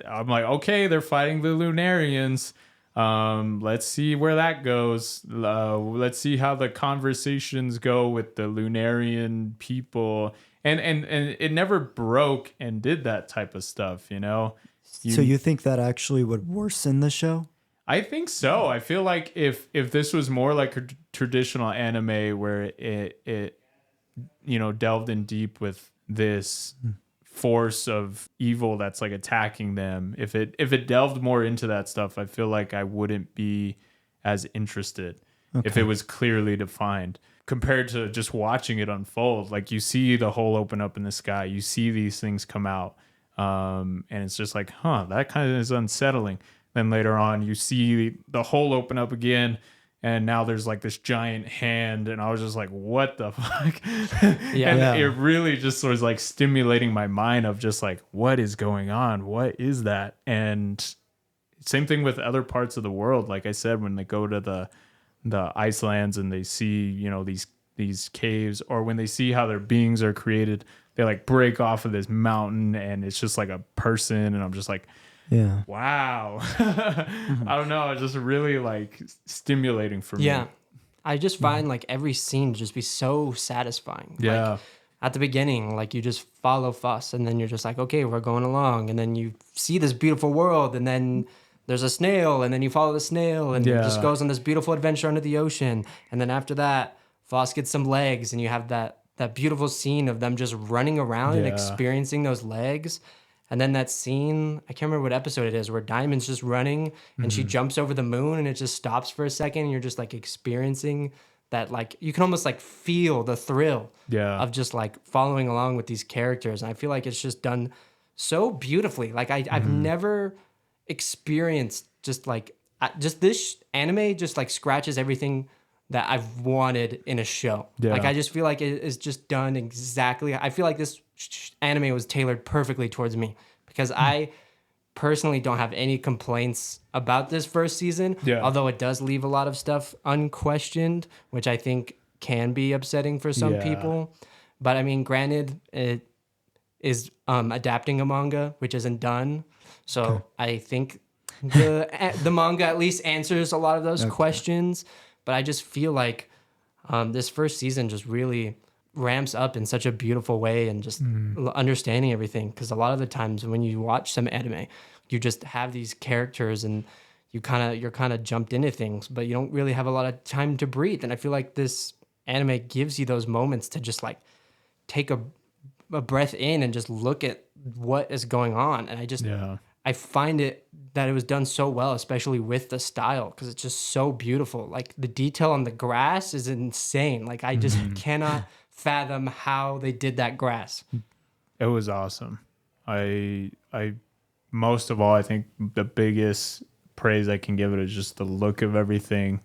I'm like, okay, they're fighting the Lunarians. Let's see where that goes. Let's see how the conversations go with the Lunarian people. And it never broke and did that type of stuff, So you think that actually would worsen the show? I think so. I feel like if this was more like a traditional anime where it delved in deep with this force of evil that's like attacking them, if it delved more into that stuff, I feel like I wouldn't be as interested if it was clearly defined compared to just watching it unfold. Like, you see the hole open up in the sky, you see these things come out. And it's just like, that kind of is unsettling. Then later on, you see the hole open up again, and now there's like this giant hand, and I was just like, what the fuck? It really just was like stimulating my mind of just like, what is going on? What is that? And same thing with other parts of the world. Like I said, when they go to the Icelands and they see, these caves, or when they see how their beings are created, they like break off of this mountain and it's just like a person, and I'm just like, wow. I don't know, it's just really like stimulating for me. I just find like every scene to just be so satisfying. Like, at the beginning, like, you just follow Foss, and then you're just like, okay, we're going along, and then you see this beautiful world, and then there's a snail, and then you follow the snail, and it just goes on this beautiful adventure under the ocean. And then after that, Foss gets some legs, and you have that beautiful scene of them just running around and experiencing those legs. And then that scene, I can't remember what episode it is, where Diamond's just running and she jumps over the moon, and it just stops for a second, and you're just like experiencing that, like, you can almost like feel the thrill of just like following along with these characters. And I feel like it's just done so beautifully. Like I've never experienced just like just this anime just like scratches everything that I've wanted in a show. Yeah. Like I just feel like it is just done exactly. I feel like this anime was tailored perfectly towards me because I personally don't have any complaints about this first season. Yeah. Although it does leave a lot of stuff unquestioned, which I think can be upsetting for some people. But I mean, granted, it is adapting a manga, which isn't done. So I think the manga at least answers a lot of those questions. But I just feel like this first season just really ramps up in such a beautiful way and just understanding everything. Because a lot of the times when you watch some anime, you just have these characters and you're kind of jumped into things, but you don't really have a lot of time to breathe. And I feel like this anime gives you those moments to just like take a breath in and just look at what is going on. And I find it that it was done so well, especially with the style, because it's just so beautiful. Like the detail on the grass is insane. Like I just cannot fathom how they did that grass. It was awesome. I most of all, I think the biggest praise I can give it is just the look of everything.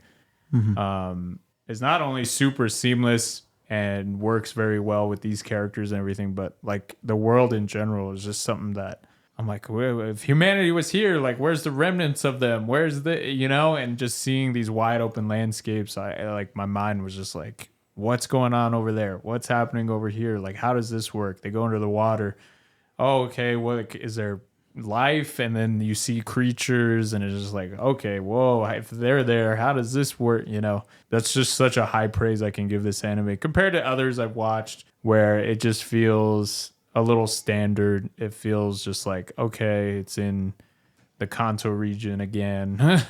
It's not only super seamless and works very well with these characters and everything, but like the world in general is just something that I'm like, if humanity was here, like where's the remnants of them? Where's the, and just seeing these wide open landscapes, I like my mind was just like, what's going on over there? What's happening over here? Like, how does this work? They go under the water. Oh, okay. What is there life? And then you see creatures and it's just like, okay, whoa, if they're there, how does this work? That's just such a high praise I can give this anime compared to others I've watched where it just feels a little standard. It feels just like, okay, it's in the Kanto region again. It's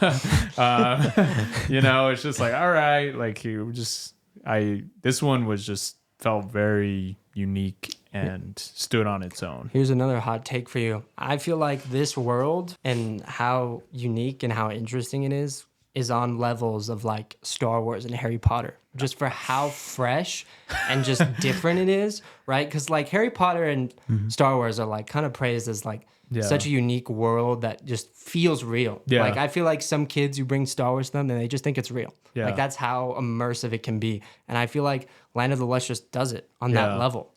just like, all right, like this one was just felt very unique and stood on its own. Here's another hot take for you. I feel like this world and how unique and how interesting it is on levels of like Star Wars and Harry Potter, just for how fresh and just different it is, right? Because like Harry Potter and Star Wars are like kind of praised as like such a unique world that just feels real. Yeah. Like I feel like some kids, you bring Star Wars to them and they just think it's real. Yeah. Like that's how immersive it can be. And I feel like Land of the Lustrous does it on that level.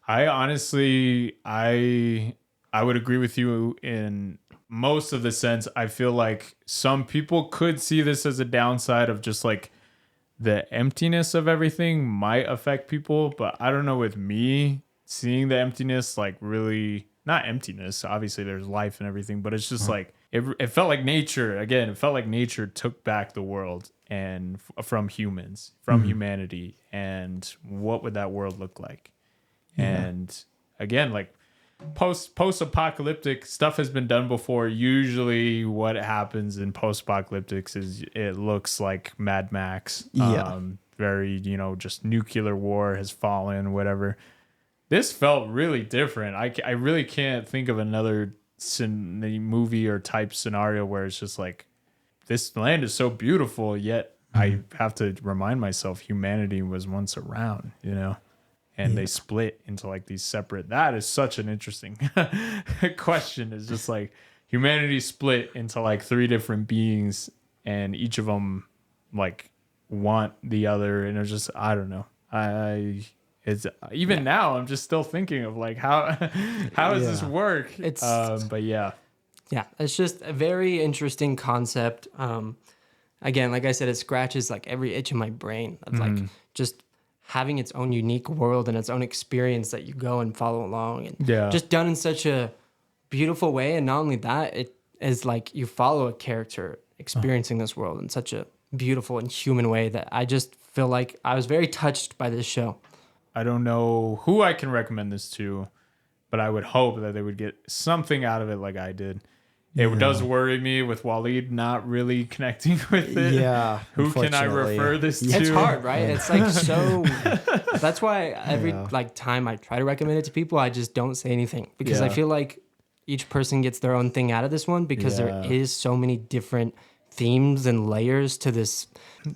I honestly, I would agree with you in most of the sense. I feel like some people could see this as a downside of just like the emptiness of everything might affect people, but I don't know, with me seeing the emptiness, like really not emptiness, obviously there's life and everything, but it's just like it felt like nature again. It felt like nature took back the world and from humans, from humanity, and what would that world look like? And again, like post-apocalyptic stuff has been done before. Usually what happens in post-apocalyptics is it looks like Mad Max. Very, just nuclear war has fallen, whatever. This felt really different. I really can't think of another movie or type scenario where it's just like, this land is so beautiful, yet I have to remind myself humanity was once around, and they split into like these separate. That is such an interesting question. It's just like humanity split into like 3 different beings, and each of them like want the other, and it's just, I don't know. It's even now I'm just still thinking of like how does this work? It's but yeah, it's just a very interesting concept. Again, like I said, it scratches like every itch in my brain of like just having its own unique world and its own experience that you go and follow along, and just done in such a beautiful way. And not only that, it is like you follow a character experiencing this world in such a beautiful and human way that I just feel like I was very touched by this show. I don't know who I can recommend this to, but I would hope that they would get something out of it like I did. It does worry me with Wallied not really connecting with it. Yeah. Who can I refer this to? It's hard, right? It's like so. That's why every like time I try to recommend it to people, I just don't say anything, because I feel like each person gets their own thing out of this one, because there is so many different themes and layers to this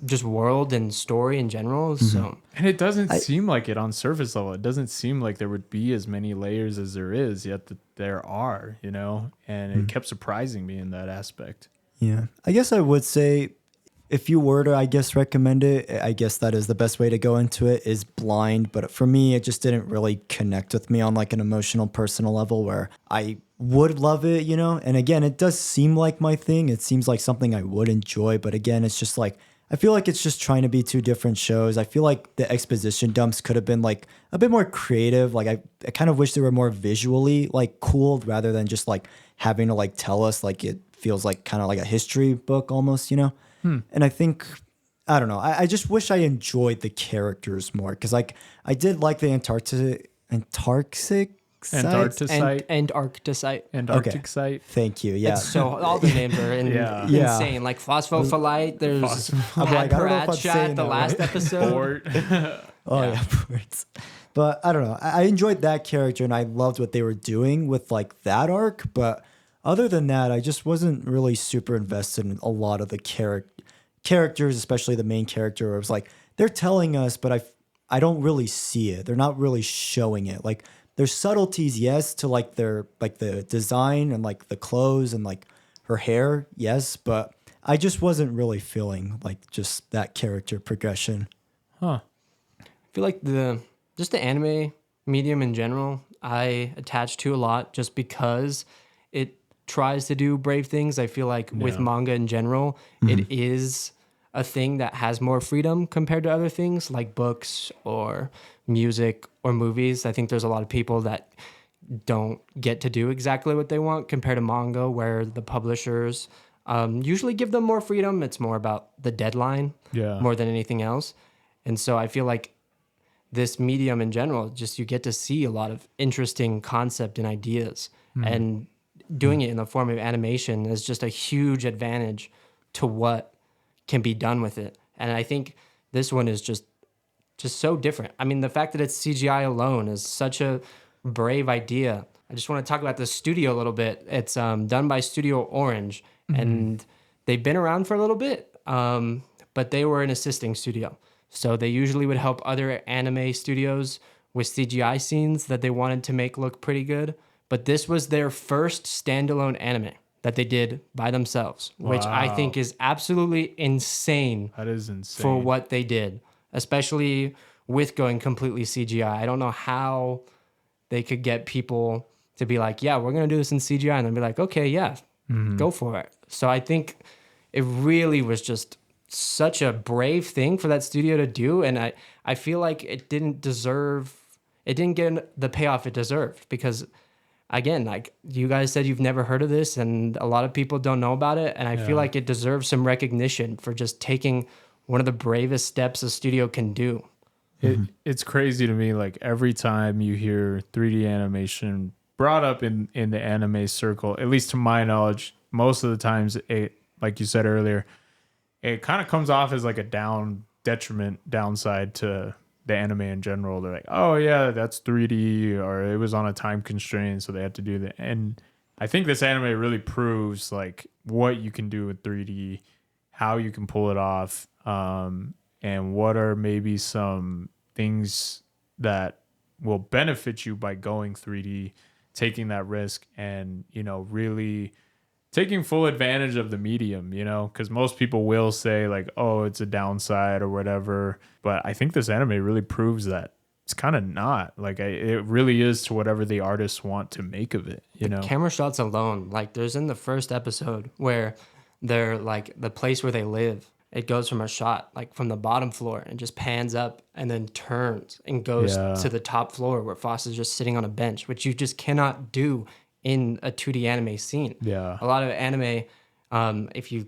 just world and story in general. So, and it doesn't seem like it on surface level. It doesn't seem like there would be as many layers as there is, yet there are, and it kept surprising me in that aspect. Yeah. I guess I would say if you were to, I guess, recommend it, I guess that is the best way to go into it is Blind. But for me, it just didn't really connect with me on like an emotional, personal level where I would love it, you know? And again, it does seem like my thing. It seems like something I would enjoy. But again, it's just like, I feel like it's just trying to be two different shows. I feel like the exposition dumps could have been like a bit more creative. Like I kind of wish they were more visually like cool rather than just like having to like tell us like it feels like kind of like a history book almost, you know? And I think, I don't know, I just wish I enjoyed the characters more because like I did like the Antarctic site. Thank you. Yeah. So all the names are insane. Like Phosphophilite. There's Pad Shot, the last episode. Ports. But I don't know. I enjoyed that character and I loved what they were doing with like that arc. But other than that, I just wasn't really super invested in a lot of the characters, especially the main character. Where it was like they're telling us, but I don't really see it. They're not really showing it. Like there's subtleties, yes, to like their like the design and like the clothes and like her hair, yes, but I just wasn't really feeling like just that character progression. I feel like the anime medium in general, I attach to a lot just because it tries to do brave things. I feel like with manga in general, it is a thing that has more freedom compared to other things like books or music or movies. I think there's a lot of people that don't get to do exactly what they want compared to manga where the publishers usually give them more freedom. It's more about the deadline more than anything else. And so I feel like this medium in general, just you get to see a lot of interesting concept and ideas and doing it in the form of animation is just a huge advantage to what can be done with it. And I think this one is just so different. I mean, the fact that it's CGI alone is such a brave idea. I just want to talk about the studio a little bit. It's done by Studio Orange, and they've been around for a little bit, but they were an assisting studio. So they usually would help other anime studios with CGI scenes that they wanted to make look pretty good. But this was their first standalone anime that they did by themselves, which I think is absolutely insane. That is insane. For what they did, especially with going completely CGI. I don't know how they could get people to be like, yeah, we're going to do this in CGI. And then be like, okay, yeah, go for it. So I think it really was just such a brave thing for that studio to do. And I feel like it didn't get the payoff it deserved because again, like you guys said, you've never heard of this and a lot of people don't know about it. And I feel like it deserves some recognition for just taking one of the bravest steps a studio can do. It's crazy to me. Like every time you hear 3D animation brought up in the anime circle, at least to my knowledge, most of the times it, like you said earlier, it kind of comes off as like a downside to the anime in general. They're like, oh yeah, that's 3D, or it was on a time constraint, so they had to do that. And I think this anime really proves like what you can do with 3D, how you can pull it off, and what are maybe some things that will benefit you by going 3D, taking that risk, and really taking full advantage of the medium, because most people will say like, oh, it's a downside or whatever. But I think this anime really proves that it's kind of not. Like it really is to whatever the artists want to make of it, The camera shots alone, like there's in the first episode where they're like the place where they live. It goes from a shot like from the bottom floor and just pans up and then turns and goes to the top floor where Foss is just sitting on a bench, which you just cannot do in a 2D anime scene. Yeah. A lot of anime, if you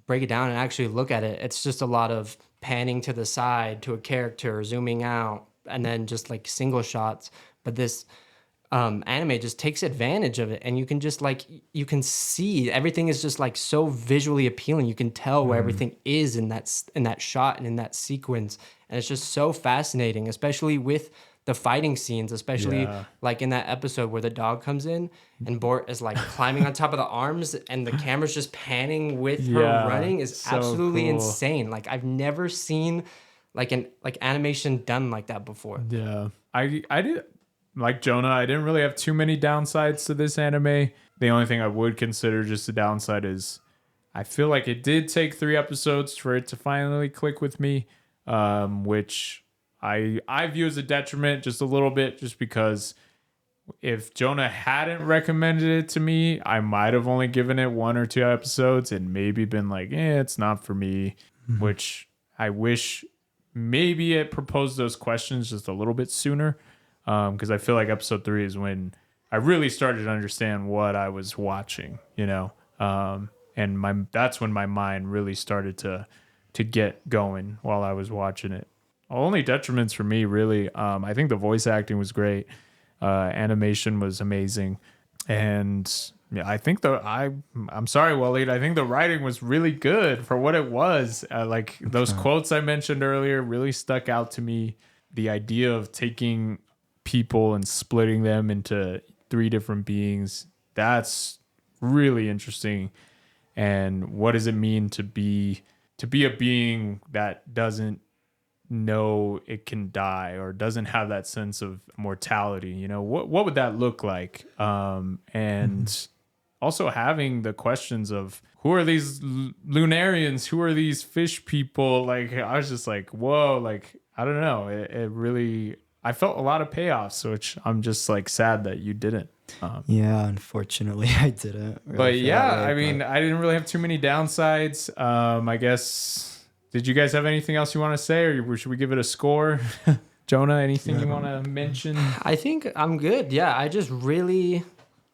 break it down and actually look at it, it's just a lot of panning to the side to a character, zooming out, and then just like single shots. But this anime just takes advantage of it, and you can just like, you can see everything is just like so visually appealing. You can tell where everything is in that shot and in that sequence. And it's just so fascinating, especially with the fighting scenes, especially like in that episode where the dog comes in and Bort is like climbing on top of the arms and the camera's just panning with her running is so absolutely insane. Like I've never seen like animation done like that before. Yeah. I did, like Jonah, I didn't really have too many downsides to this anime. The only thing I would consider just a downside is I feel like it did take 3 episodes for it to finally click with me, which I view as a detriment just a little bit, just because if Jonah hadn't recommended it to me, I might have only given it 1 or 2 episodes and maybe been like, it's not for me, which I wish maybe it proposed those questions just a little bit sooner, because I feel like episode 3 is when I really started to understand what I was watching, and that's when my mind really started to get going while I was watching it. Only detriments for me, really, I think the voice acting was great. Animation was amazing, and yeah, I think I'm sorry, Wallied, I think the writing was really good for what it was. Like those quotes I mentioned earlier really stuck out to me. The idea of taking people and splitting them into 3 different beings, that's really interesting. And what does it mean to be a being that doesn't know it can die or doesn't have that sense of mortality? What would that look like? And also having the questions of who are these Lunarians, who are these fish people? Like, I was just like, whoa, like, I don't know, it really, I felt a lot of payoffs, which I'm just like sad that you didn't. Yeah, unfortunately I didn't really, but yeah, I mean, I didn't really have too many downsides. I guess, did you guys have anything else you want to say, or should we give it a score? Jonah, anything you want to mention? I think I'm good. Yeah, I just really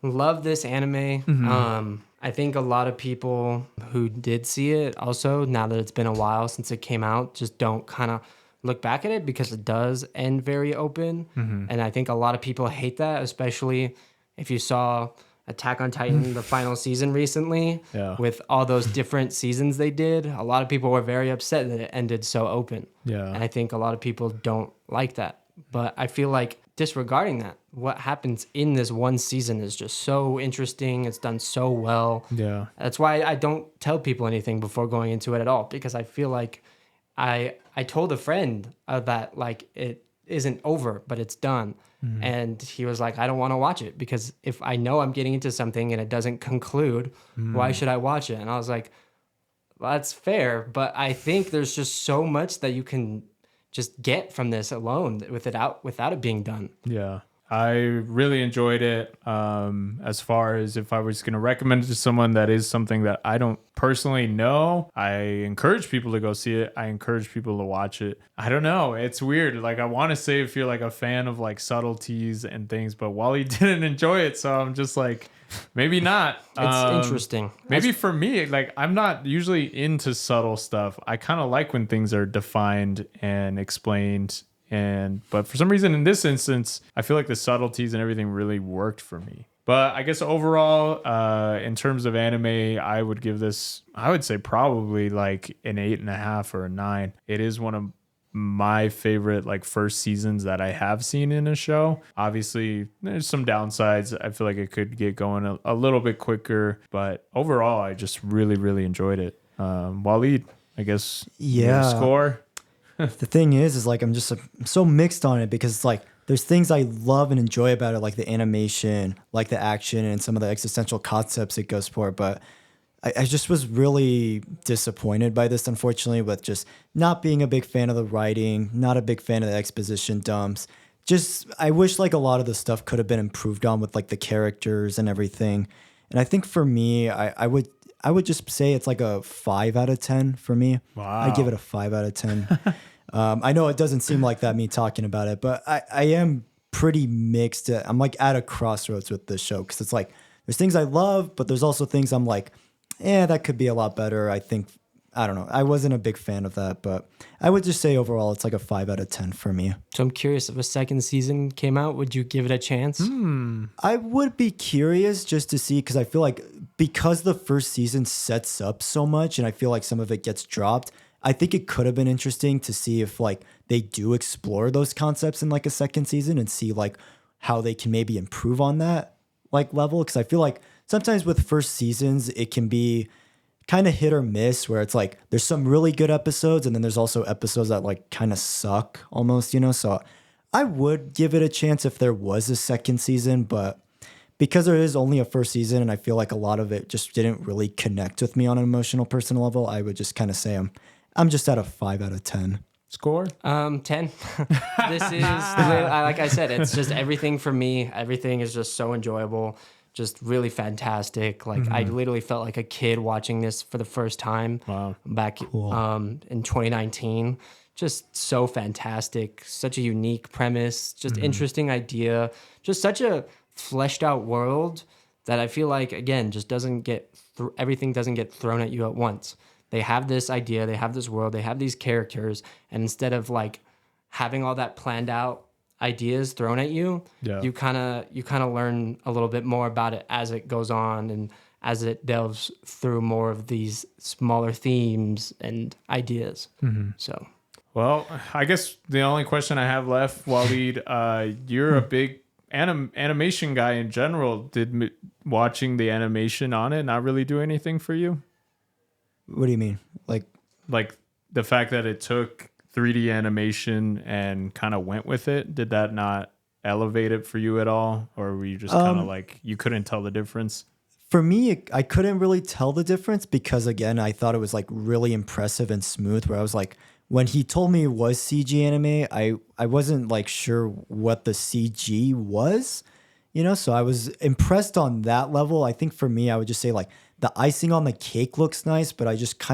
love this anime. I think a lot of people who did see it also, now that it's been a while since it came out, just don't kind of look back at it because it does end very open. And I think a lot of people hate that, especially if you saw Attack on Titan, the final season recently, with all those different seasons they did. A lot of people were very upset that it ended so open. Yeah. And I think a lot of people don't like that. But I feel like disregarding that, what happens in this one season is just so interesting. It's done so well. Yeah. That's why I don't tell people anything before going into it at all, because I feel like I told a friend that like it isn't over, but it's done. And he was like, I don't want to watch it because if I know I'm getting into something and it doesn't conclude, why should I watch it? And I was like, well, that's fair, but I think there's just so much that you can just get from this alone without it being done. Yeah. I really enjoyed it. As far as if I was going to recommend it to someone, that is something that I don't personally know. I encourage people to go see it. I encourage people to watch it. I don't know. It's weird. Like, I want to say if you're like a fan of like subtleties and things, but Wally didn't enjoy it. So I'm just like, maybe not. It's interesting. Maybe for me, like, I'm not usually into subtle stuff. I kind of like when things are defined and explained. But for some reason in this instance, I feel like the subtleties and everything really worked for me. But I guess overall, in terms of anime, I would give this, I would say probably like an 8.5 or a 9. It is one of my favorite like first seasons that I have seen in a show. Obviously, there's some downsides. I feel like it could get going a little bit quicker. But overall, I just really, really enjoyed it. Wallied, I guess, score? The thing is like I'm so mixed on it because it's like there's things I love and enjoy about it, like the animation, like the action, and some of the existential concepts it goes for. But I just was really disappointed by this, unfortunately, with just not being a big fan of the writing, not a big fan of the exposition dumps. Just I wish like a lot of the stuff could have been improved on with like the characters and everything. And I think for me, I would just say it's like a 5 out of 10 for me. Wow. I give it a 5 out of 10. I know it doesn't seem like that, me talking about it, but I am pretty mixed. I'm like at a crossroads with this show because it's like there's things I love, but there's also things I'm like, that could be a lot better. I think, I don't know. I wasn't a big fan of that, but I would just say overall it's like a 5 out of 10 for me. So I'm curious, if a second season came out, would you give it a chance? I would be curious just to see, because I feel like because the first season sets up so much and I feel like some of it gets dropped, I think it could have been interesting to see if like they do explore those concepts in like a second season and see like how they can maybe improve on that like level. Because I feel like sometimes with first seasons, it can be kind of hit or miss where it's like there's some really good episodes and then there's also episodes that like kind of suck almost, So I would give it a chance if there was a second season, but because there is only a first season, and I feel like a lot of it just didn't really connect with me on an emotional, personal level, I would just kind of say I'm just at a 5 out of 10. Score? 10. This is like I said, it's just everything for me. Everything is just so enjoyable, just really fantastic. Like I literally felt like a kid watching this for the first time. Wow. Back in 2019. Just so fantastic, such a unique premise, just interesting idea, just such a fleshed out world that I feel like, again, just doesn't get everything doesn't get thrown at you at once. They have this idea, they have this world, they have these characters, and instead of like having all that planned out ideas thrown at you, you kind of learn a little bit more about it as it goes on and as it delves through more of these smaller themes and ideas. So, well, I guess the only question I have left, Wallied, you're a big animation guy in general. Did watching the animation on it not really do anything for you? What do you mean? Like the fact that it took 3D animation and kind of went with it, did that not elevate it for you at all? Or were you just kind of like, you couldn't tell the difference? For me, I couldn't really tell the difference because, again, I thought it was like really impressive and smooth, where I was like, when he told me it was CG anime, I wasn't like sure what the CG was, so I was impressed on that level. I think for me, I would just say like the icing on the cake looks nice, but I just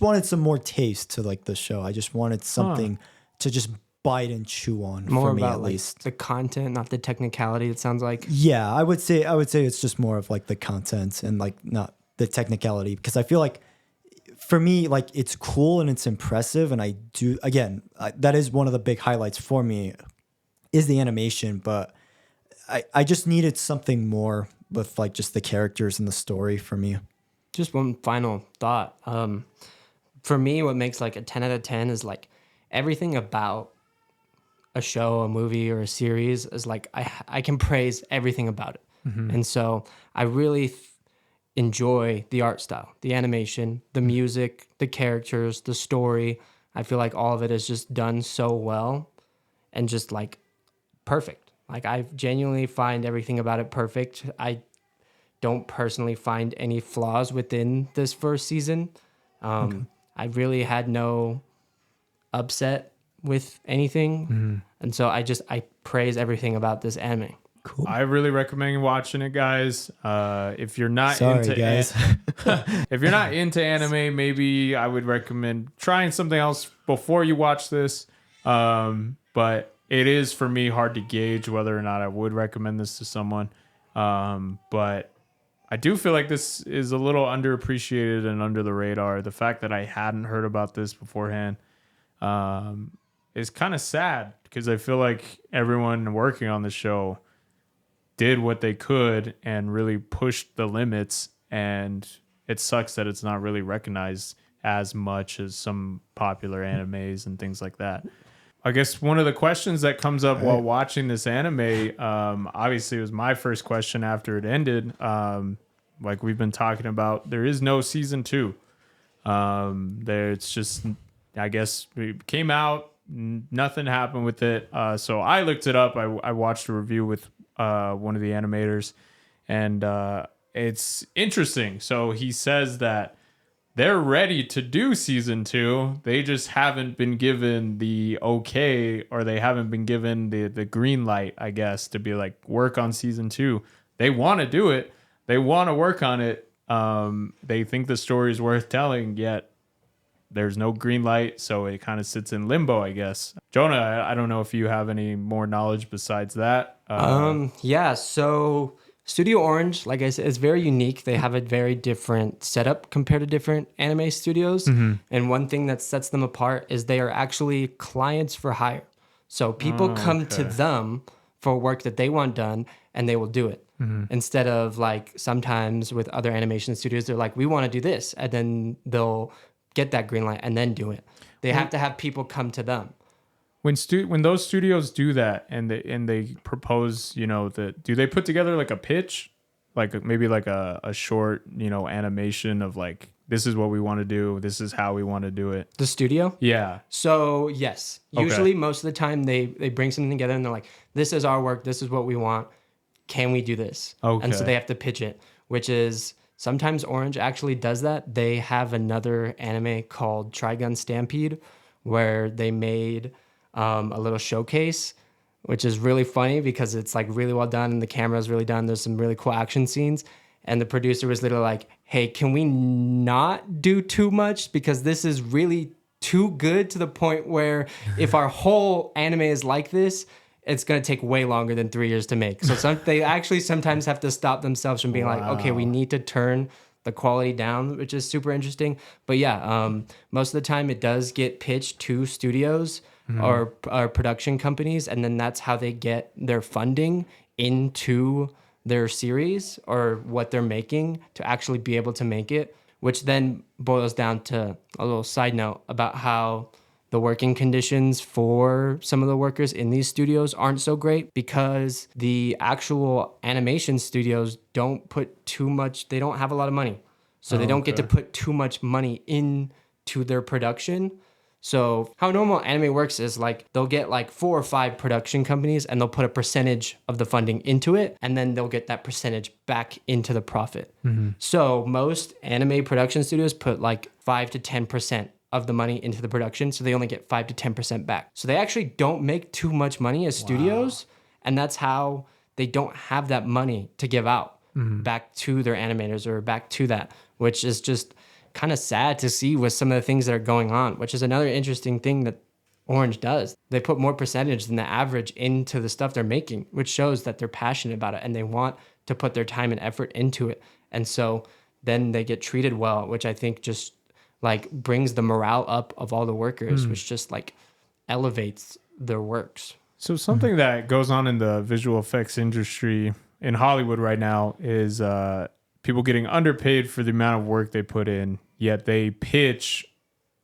wanted some more taste to like the show. I just wanted something to just bite and chew on, more for me about at like least. the content, not the technicality, it sounds like. Yeah, I would say it's just more of like the content and like not the technicality, because I feel like for me, like it's cool and it's impressive, and that is one of the big highlights for me is the animation, but I just needed something more with like just the characters and the story for me. Just one final thought. For me, what makes like a 10 out of 10 is like everything about a show, a movie, or a series is like I can praise everything about it. And so I really enjoy the art style, the animation, the music, the characters, the story. I feel like all of it is just done so well and just like perfect. Like I genuinely find everything about it perfect. I don't personally find any flaws within this first season. I really had no upset with anything. And so I praise everything about this anime. Cool. I really recommend watching it, guys. If you're not if you're not into anime, maybe I would recommend trying something else before you watch this. But it is, for me, hard to gauge whether or not I would recommend this to someone. But I do feel like this is a little underappreciated and under the radar. The fact that I hadn't heard about this beforehand is kind of sad, because I feel like everyone working on the show did what they could and really pushed the limits, and it sucks that it's not really recognized as much as some popular animes and things like that. I guess one of the questions that comes up while watching this anime, obviously it was my first question after it ended. Like we've been talking about, there is no season 2. It's just, I guess it came out, nothing happened with it. So I looked it up. I watched a review with one of the animators, and it's interesting. So he says that they're ready to do season 2. They just haven't been given the okay, or they haven't been given the green light, I guess, to be like, work on season 2. They want to do it. They want to work on it. They think the story is worth telling, yet there's no green light. So it kind of sits in limbo, I guess. Jonah, I don't know if you have any more knowledge besides that. Yeah. So Studio Orange, like I said, is very unique. They have a very different setup compared to different anime studios. And one thing that sets them apart is they are actually clients for hire. So people come to them for work that they want done, and they will do it. Instead of like sometimes with other animation studios, they're like, we want to do this, and then they'll get that green light and then do it. They have to have people come to them. When those studios do that and they propose, do they put together like a pitch, like maybe like a short, animation of like, this is what we want to do, this is how we want to do it? The studio? Yeah. So yes, usually most of the time they bring something together and they're like, this is our work, this is what we want. can we do this? Okay. And so they have to pitch it, which is sometimes Orange actually does that. They have another anime called Trigun Stampede where they made a little showcase, which is really funny because it's like really well done and the camera is really done. There's some really cool action scenes. And the producer was literally like, hey, can we not do too much? Because this is really too good to the point where if our whole anime is like this, it's going to take way longer than 3 years to make. So they actually sometimes have to stop themselves from being like, okay, we need to turn the quality down, which is super interesting. But yeah, most of the time it does get pitched to studios or production companies, and then that's how they get their funding into their series or what they're making to actually be able to make it, which then boils down to a little side note about how the working conditions for some of the workers in these studios aren't so great because the actual animation studios don't put too much, they don't have a lot of money. So they don't get to put too much money into their production. So how normal anime works is like they'll get like 4 or 5 production companies and they'll put a percentage of the funding into it and then they'll get that percentage back into the profit. So most anime production studios put like 5 to 10% of the money into the production, so they only get 5 to 10% back. So they actually don't make too much money as studios, and that's how they don't have that money to give out back to their animators or back to that, which is just kind of sad to see with some of the things that are going on, which is another interesting thing that Orange does. They put more percentage than the average into the stuff they're making, which shows that they're passionate about it and they want to put their time and effort into it. And so then they get treated well, which I think just like brings the morale up of all the workers, which just like elevates their works. So something that goes on in the visual effects industry in Hollywood right now is people getting underpaid for the amount of work they put in, yet they pitch,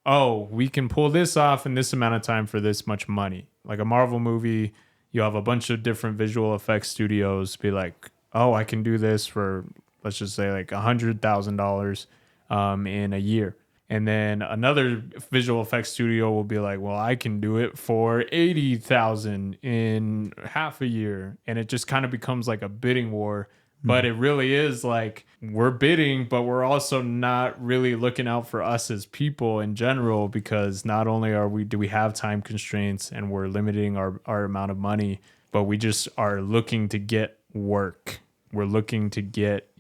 oh, we can pull this off in this amount of time for this much money. Like a Marvel movie, you have a bunch of different visual effects studios be like, oh, I can do this for, let's just say like $100,000 in a year. And then another visual effects studio will be like, well, I can do it for $80,000 in half a year. And it just kind of becomes like a bidding war. But it really is like we're bidding, but we're also not really looking out for us as people in general, because not only do we have time constraints and we're limiting our amount of money, but we just are looking to get work. We're looking to get,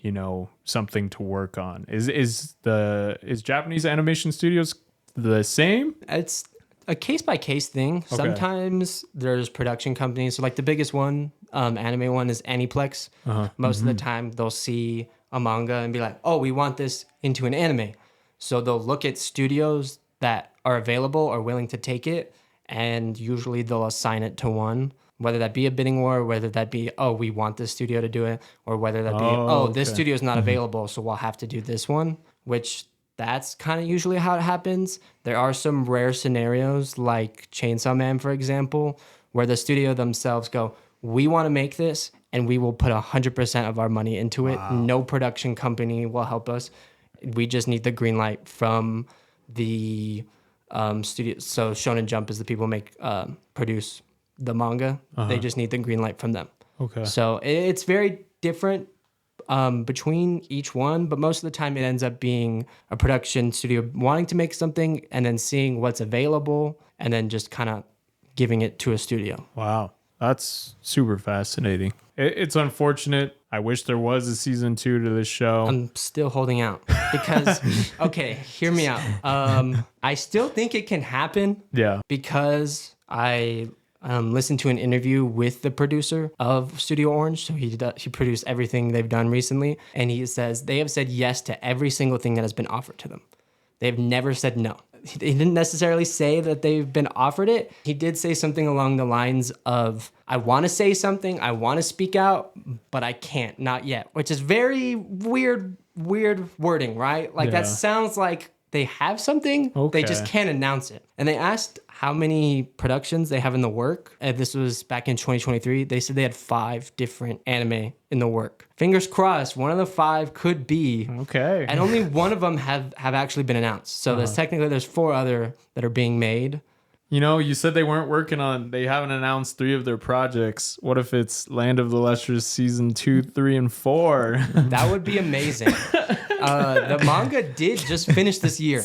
something to work on. Is Japanese animation studios the same? It's a case-by-case thing. Okay. Sometimes there's production companies. So like the biggest one, anime one is Aniplex. Most of the time they'll see a manga and be like, oh, we want this into an anime. So they'll look at studios that are available or willing to take it, and usually they'll assign it to one, whether that be a bidding war, whether that be, oh, we want this studio to do it, or whether that be, this studio is not available, so we'll have to do this one, which that's kind of usually how it happens. There are some rare scenarios like Chainsaw Man, for example, where the studio themselves go, we want to make this and we will put 100% of our money into it. No production company will help us. We just need the green light from the studio. So Shonen Jump is the people produce the manga. They just need the green light from them. Okay. So it's very different between each one, but most of the time it ends up being a production studio wanting to make something and then seeing what's available and then just kind of giving it to a studio. Wow. That's super fascinating. It's unfortunate. I wish there was a season 2 to this show. I'm still holding out because, okay, hear me out. I still think it can happen. Yeah. Because I listened to an interview with the producer of Studio Orange. So he produced everything they've done recently. And he says they have said yes to every single thing that has been offered to them. They've never said no. He didn't necessarily say that they've been offered it. He did say something along the lines of, I want to say something, I want to speak out, but I can't, not yet, which is very weird wording, right? Like that sounds like they have something, they just can't announce it. And they asked how many productions they have in the work. This was back in 2023. They said they had 5 different anime in the work. Fingers crossed, one of the 5 could be. Okay. And only one of them have actually been announced. So there's 4 other that are being made. You know, you said they haven't announced 3 of their projects. What if it's Land of the Lustrous season 2, 3, and 4? That would be amazing. The manga did just finish this year.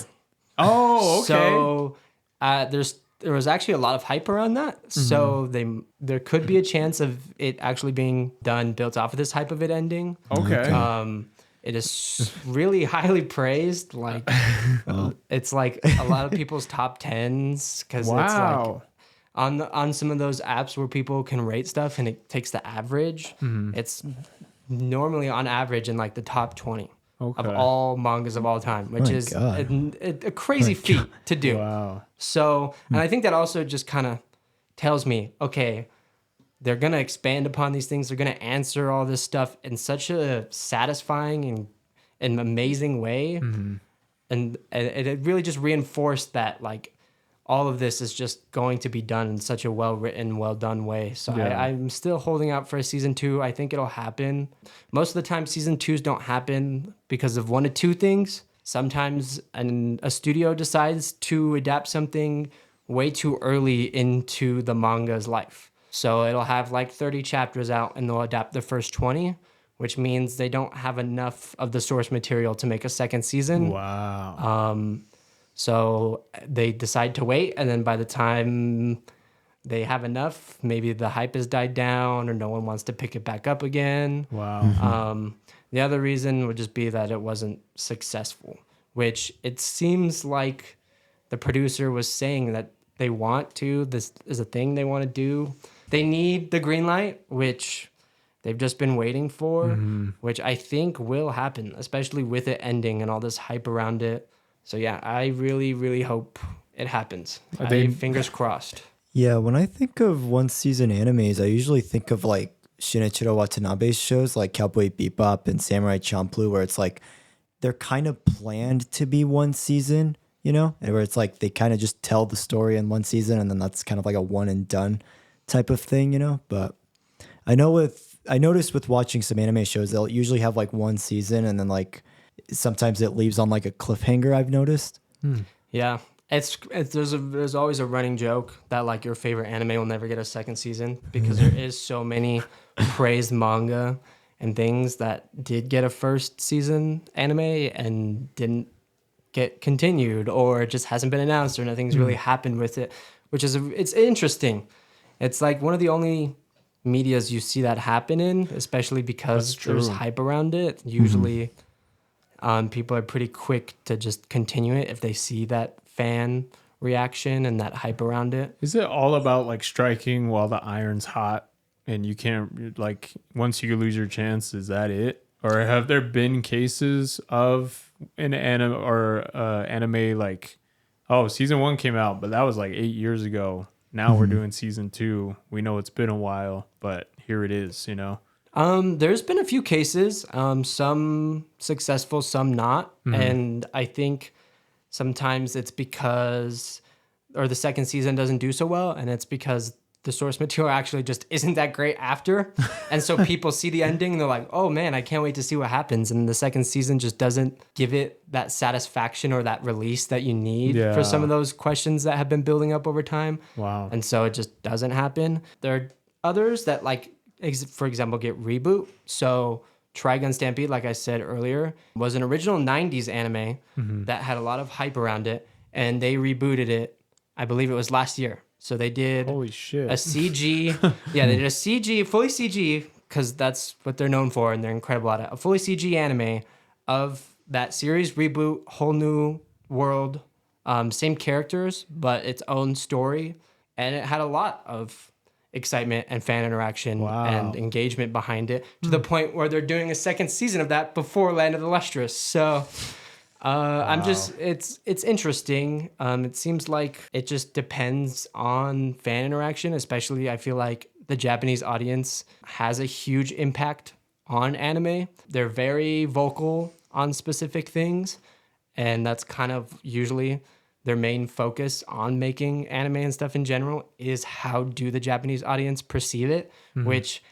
Oh, okay. So there was actually a lot of hype around that. So there could be a chance of it actually being done built off of this hype of it ending. Okay. It is really highly praised. Like it's like a lot of people's top 10s because it's like on some of those apps where people can rate stuff and it takes the average. It's normally on average in like the top 20 of all mangas of all time, which is a crazy feat to do. Wow. So, and I think that also just kind of tells me, okay, they're going to expand upon these things. They're going to answer all this stuff in such a satisfying and amazing way. And it really just reinforced that, like, all of this is just going to be done in such a well-written, well-done way. So I'm still holding out for a season 2. I think it'll happen. Most of the time, season 2s don't happen because of one of two things. Sometimes a studio decides to adapt something way too early into the manga's life. So it'll have like 30 chapters out and they'll adapt the first 20, which means they don't have enough of the source material to make a second season. Wow. So they decide to wait, and then by the time they have enough, maybe the hype has died down or no one wants to pick it back up again. Wow. The other reason would just be that it wasn't successful, which it seems like the producer was saying that they want to. This is a thing they want to do. They need the green light, which they've just been waiting for, which I think will happen, especially with it ending and all this hype around it. So yeah, I really, really hope it happens. Fingers crossed. Yeah, when I think of one season animes, I usually think of like Shinichiro Watanabe's shows like Cowboy Bebop and Samurai Champloo, where it's like they're kind of planned to be one season, you know, and where it's like they kind of just tell the story in one season and then that's kind of like a one and done type of thing, you know. But I noticed with watching some anime shows, they'll usually have like one season and then like sometimes it leaves on like a cliffhanger, I've noticed. Yeah. There's always a running joke that like your favorite anime will never get a second season because there is so many praised manga and things that did get a first season anime and didn't get continued, or it just hasn't been announced, or nothing's really happened with it, which is it's interesting. It's like one of the only medias you see that happen in, especially because there's hype around it. Usually people are pretty quick to just continue it if they see that fan reaction and that hype around it. Is it all about like striking while the iron's hot and you can't, like, once you lose your chance, is that it? Or have there been cases of an anime or anime like, oh, season 1 came out, but that was like 8 years ago. Now we're doing season 2. We know it's been a while, but here it is, you know? There's been a few cases, some successful, some not. And I think sometimes it's because, or the second season doesn't do so well, and it's because the source material actually just isn't that great after. And so people see the ending and they're like, oh man, I can't wait to see what happens. And the second season just doesn't give it that satisfaction or that release that you need for some of those questions that have been building up over time. Wow. And so it just doesn't happen. There are others that, like, for example, get reboot. So Trigun Stampede, like I said earlier, was an original 90s anime that had a lot of hype around it, and they rebooted it. I believe it was last year. So they did Holy shit. a CG. They did a CG, fully CG, because that's what they're known for, and they're incredible at it. A fully CG anime of that series reboot, whole new world, same characters, but its own story, and it had a lot of excitement and fan interaction and engagement behind it, to the point where they're doing a second season of that before Land of the Lustrous. So I'm just, it's interesting. It seems like it just depends on fan interaction, especially I feel like the Japanese audience has a huge impact on anime. They're very vocal on specific things, and that's kind of usually their main focus on making anime and stuff in general is how do the Japanese audience perceive it, which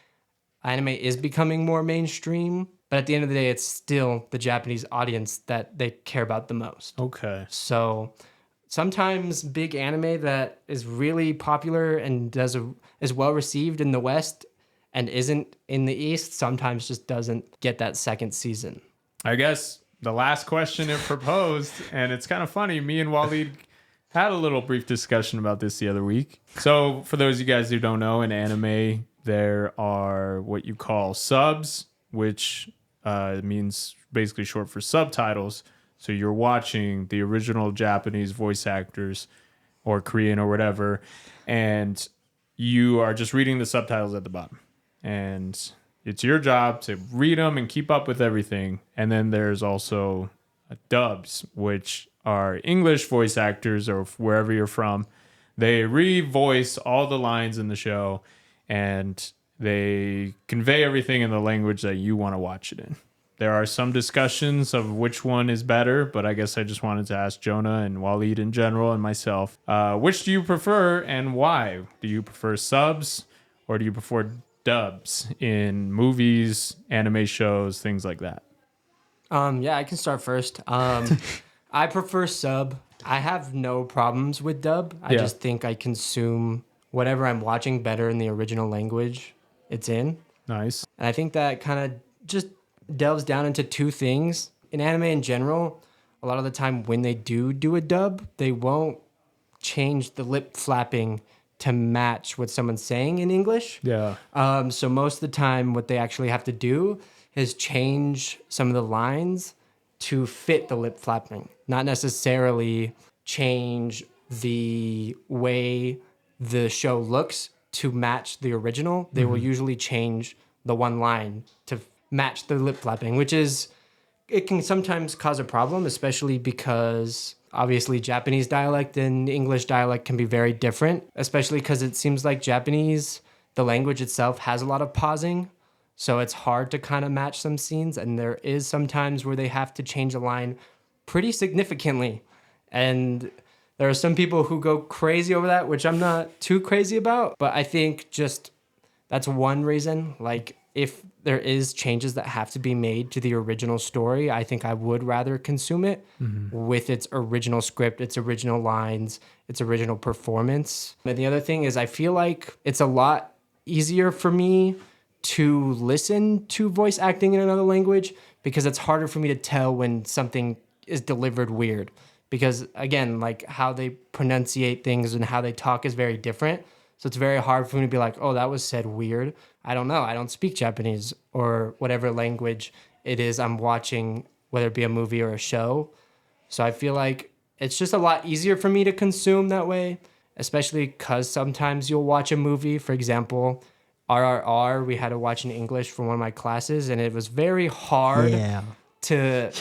anime is becoming more mainstream, but at the end of the day, it's still the Japanese audience that they care about the most. Okay. So sometimes big anime that is really popular and is well received in the West and isn't in the East sometimes just doesn't get that second season. I guess the last question it proposed, and it's kind of funny, me and Wallied had a little brief discussion about this the other week. So for those of you guys who don't know, in anime, there are what you call subs, which means basically short for subtitles. So you're watching the original Japanese voice actors or Korean or whatever, and you are just reading the subtitles at the bottom. And it's your job to read them and keep up with everything. And then there's also dubs, which are English voice actors or wherever you're from. They re-voice all the lines in the show, and they convey everything in the language that you want to watch it in. There are some discussions of which one is better, but I guess I just wanted to ask Jonah and Wallied in general and myself, which do you prefer and why? Do you prefer subs or do you prefer dubs in movies, anime shows, things like that? Yeah, I can start first. I prefer sub. I have no problems with dub. I just think I consume whatever I'm watching better in the original language it's in. Nice. And I think that kind of just delves down into two things. In anime in general, a lot of the time when they do a dub, they won't change the lip flapping to match what someone's saying in English. Yeah. So most of the time what they actually have to do is change some of the lines to fit the lip flapping, not necessarily change the way the show looks to match the original. They will usually change the one line to match the lip flapping, which is, it can sometimes cause a problem, especially because obviously Japanese dialect and English dialect can be very different, especially because it seems like Japanese, the language itself has a lot of pausing. So it's hard to kind of match some scenes. And there is sometimes where they have to change a line pretty significantly. And there are some people who go crazy over that, which I'm not too crazy about. But I think just that's one reason. Like, if there is changes that have to be made to the original story, I think I would rather consume it with its original script, its original lines, its original performance. And the other thing is I feel like it's a lot easier for me to listen to voice acting in another language because it's harder for me to tell when something is delivered weird. Because again, like how they pronunciate things and how they talk is very different. So it's very hard for me to be like, oh, that was said weird. I don't know. I don't speak Japanese or whatever language it is I'm watching, whether it be a movie or a show. So I feel like it's just a lot easier for me to consume that way, especially because sometimes you'll watch a movie. For example, RRR, we had to watch in English for one of my classes, and it was very hard to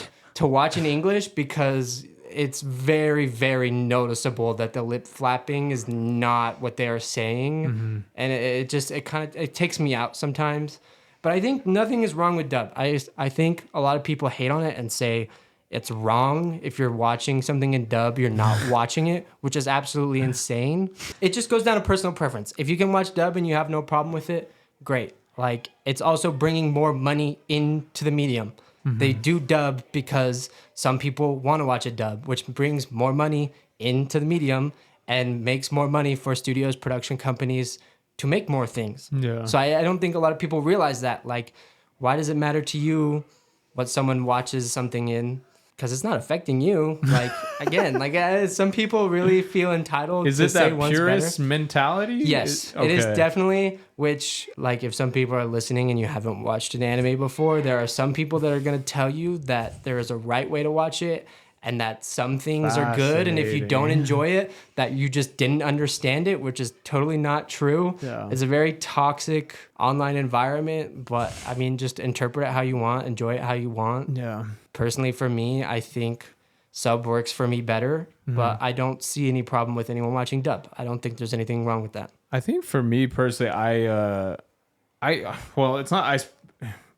watch in English because it's very, very noticeable that the lip flapping is not what they are saying. And it takes me out sometimes. But I think nothing is wrong with dub. I think a lot of people hate on it and say it's wrong. If you're watching something in dub, you're not watching it, which is absolutely insane. It just goes down to personal preference. If you can watch dub and you have no problem with it, great. Like, it's also bringing more money into the medium. They do dub because some people want to watch a dub, which brings more money into the medium and makes more money for studios, production companies to make more things. Yeah. So I don't think a lot of people realize that. Like, why does it matter to you what someone watches something in? Because it's not affecting you. Like, again, some people really feel entitled to say one's better. Is it that purist mentality? Yes, it is definitely, which, like, if some people are listening and you haven't watched an anime before, there are some people that are going to tell you that there is a right way to watch it and that some things are good. And if you don't enjoy it, that you just didn't understand it, which is totally not true. Yeah. It's a very toxic online environment, but I mean, just interpret it how you want, enjoy it how you want. Yeah. Personally, for me, I think sub works for me better, but I don't see any problem with anyone watching dub. I don't think there's anything wrong with that. I think for me personally,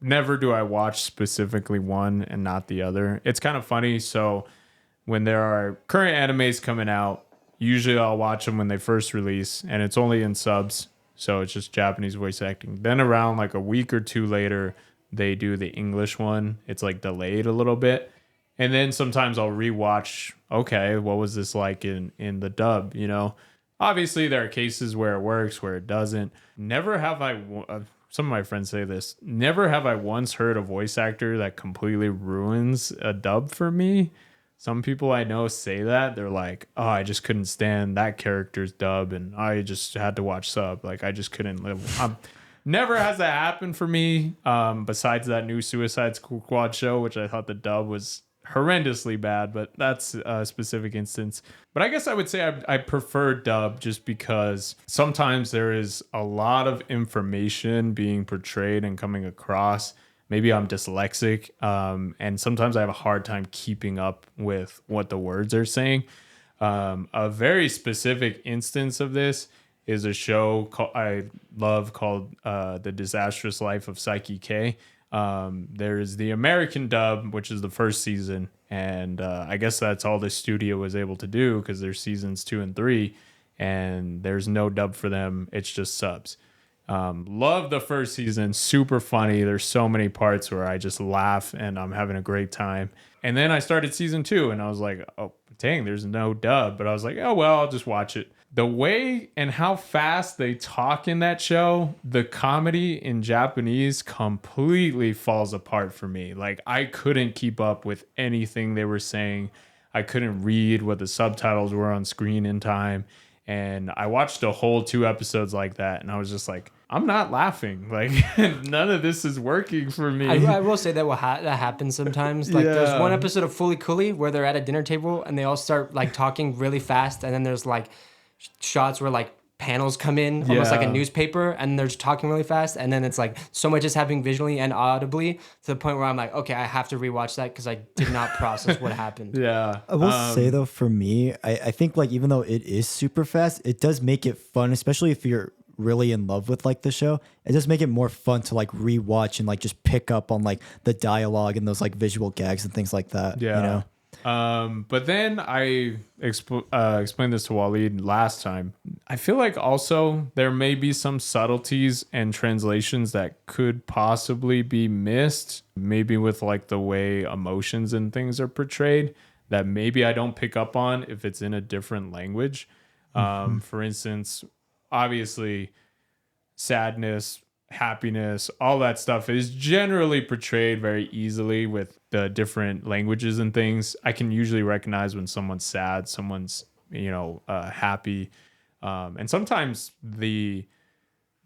never do I watch specifically one and not the other. It's kind of funny. So when there are current animes coming out, usually I'll watch them when they first release, and it's only in subs. So it's just Japanese voice acting. Then around like a week or two later, they do the English one. It's like delayed a little bit. And then sometimes I'll rewatch, okay, what was this like in the dub, you know? Obviously, there are cases where it works, where it doesn't. Never have some of my friends say this, never have I once heard a voice actor that completely ruins a dub for me. Some people I know say that. They're like, oh, I just couldn't stand that character's dub, and I just had to watch sub. Like, I just couldn't live. Never has that happened for me, besides that new Suicide Squad show, which I thought the dub was horrendously bad, but that's a specific instance. But I guess I would say I prefer dub just because sometimes there is a lot of information being portrayed and coming across. Maybe I'm dyslexic, and sometimes I have a hard time keeping up with what the words are saying. A very specific instance of this is a show I love called The Disastrous Life of Psyche K. There's the American dub, which is the first season, and I guess that's all the studio was able to do because there's seasons 2 and 3, and there's no dub for them. It's just subs. Love the first season, super funny. There's so many parts where I just laugh and I'm having a great time. And then I started season 2 and I was like, oh dang, there's no dub, but I was like, oh well, I'll just watch it. The way and how fast they talk in that show, the comedy in Japanese completely falls apart for me. Like, I couldn't keep up with anything they were saying. I couldn't read what the subtitles were on screen in time. And I watched a whole 2 episodes like that, and I was just like, I'm not laughing. Like, none of this is working for me. I will say that that happens sometimes. Like, there's one episode of Fully Cooley where they're at a dinner table and they all start like talking really fast, and then there's like shots where like panels come in almost like a newspaper, and they're just talking really fast, and then it's like so much is happening visually and audibly to the point where I'm like, okay, I have to rewatch that because I did not process what happened. I will say though, for me, I think like even though it is super fast, it does make it fun, especially if you're really in love with like the show. It does make it more fun to like rewatch and like just pick up on like the dialogue and those like visual gags and things like that. You know? But then I explained this to Wallied last time. I feel like also there may be some subtleties and translations that could possibly be missed, maybe with like the way emotions and things are portrayed that maybe I don't pick up on if it's in a different language. For instance, obviously sadness, happiness, all that stuff is generally portrayed very easily with the different languages and things. I can usually recognize when someone's sad, someone's, happy. And sometimes the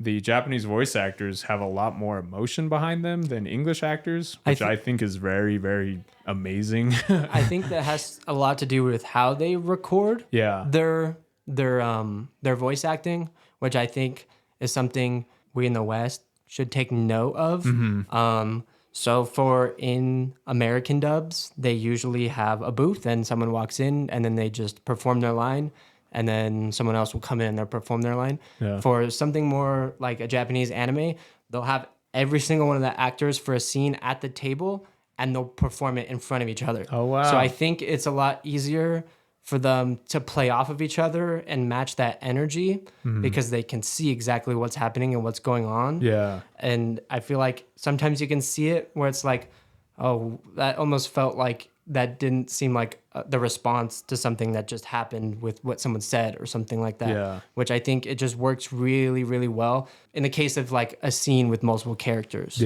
Japanese voice actors have a lot more emotion behind them than English actors, which I think is very, very amazing. I think that has a lot to do with how they record their voice acting, which I think is something we in the West should take note of. So for in American dubs, they usually have a booth and someone walks in and then they just perform their line, and then someone else will come in and they'll perform their line. For something more like a Japanese anime, they'll have every single one of the actors for a scene at the table and they'll perform it in front of each other. Oh, wow. So I think it's a lot easier for them to play off of each other and match that energy because they can see exactly what's happening and what's going on. And I feel like sometimes you can see it where it's like, oh, that almost felt like that didn't seem like the response to something that just happened with what someone said or something like that, which I think it just works really, really well in the case of like a scene with multiple characters.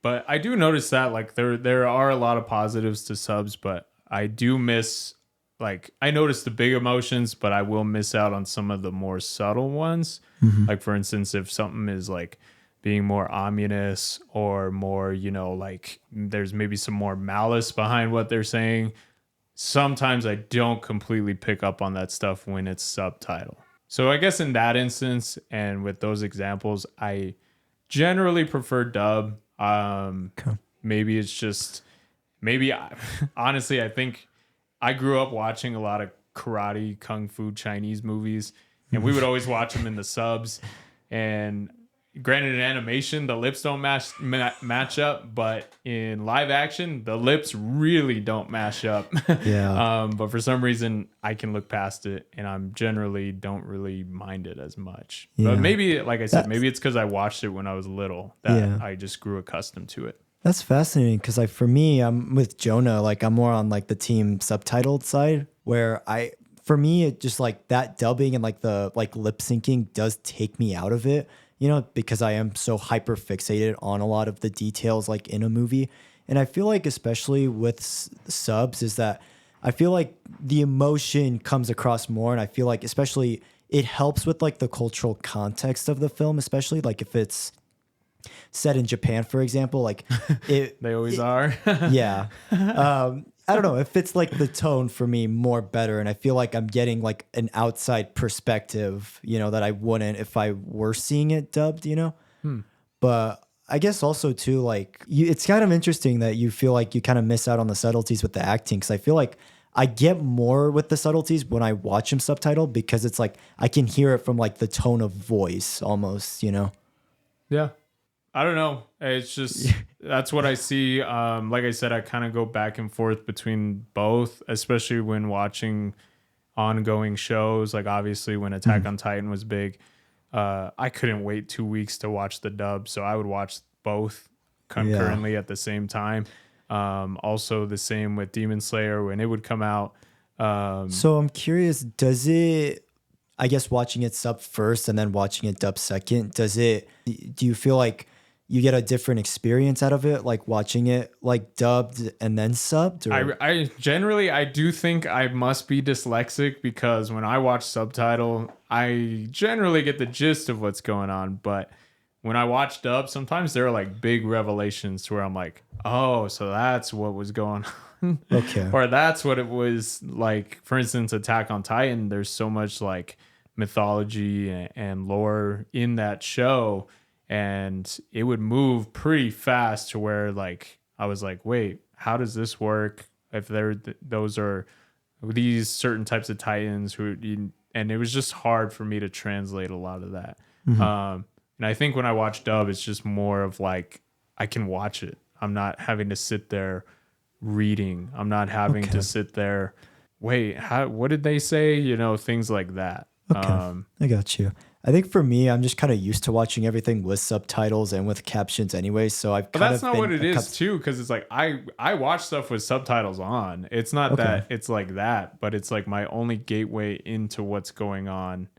But I do notice that like there are a lot of positives to subs, but I do miss, like, I notice the big emotions, but I will miss out on some of the more subtle ones. Like, for instance, if something is like being more ominous or more, like there's maybe some more malice behind what they're saying, sometimes I don't completely pick up on that stuff when it's subtitle. So I guess in that instance and with those examples, I generally prefer dub. Maybe it's just, honestly, I think I grew up watching a lot of karate, kung fu, Chinese movies, and we would always watch them in the subs. And granted, in animation, the lips don't match up, but in live action, the lips really don't match up. But for some reason, I can look past it, and I'm generally don't really mind it as much. But maybe, like I said, maybe it's because I watched it when I was little that I just grew accustomed to it. That's fascinating because like for me, I'm with Jonah. Like I'm more on like the team subtitled side where for me it just like that dubbing and like the like lip syncing does take me out of it, you know, because I am so hyper fixated on a lot of the details like in a movie. And I feel like especially with subs is that I feel like the emotion comes across more, and I feel like especially it helps with like the cultural context of the film, especially like if it's set in Japan, for example, like They always are. yeah. I don't know. It fits like the tone for me more better. And I feel like I'm getting like an outside perspective, you know, that I wouldn't if I were seeing it dubbed, you know? But I guess also too, like it's kind of interesting that you feel like you kind of miss out on the subtleties with the acting. Cause I feel like I get more with the subtleties when I watch them subtitled because it's like, I can hear it from like the tone of voice almost, you know? Yeah. I don't know. It's just that's what I see. Like I said, I kind of go back and forth between both, especially when watching ongoing shows. Like obviously when Attack on Titan was big, I couldn't wait 2 weeks to watch the dub, so I would watch both concurrently at the same time. Also the same with Demon Slayer when it would come out. So I'm curious, does it, I guess watching it sub first and then watching it dub second, do you feel like you get a different experience out of it, like watching it like dubbed and then subbed? Or? I generally, I do think I must be dyslexic because when I watch subtitle, I generally get the gist of what's going on. But when I watch dub, sometimes there are like big revelations to where I'm like, oh, so that's what was going on. Okay. Or that's what it was like. For instance, Attack on Titan, there's so much like mythology and lore in that show. And it would move pretty fast to where like I was like, wait, how does this work? If those are these certain types of Titans and it was just hard for me to translate a lot of that. And I think when I watch dub, it's just more of like I can watch it. I'm not having to sit there reading. I'm not having to sit there. Wait, what did they say? You know, things like that. Okay. I got you. I think for me, I'm just kind of used to watching everything with subtitles and with captions anyway. So I've kind of that's not what it is too, because it's like I watch stuff with subtitles on. It's not that it's like that, but it's like my only gateway into what's going on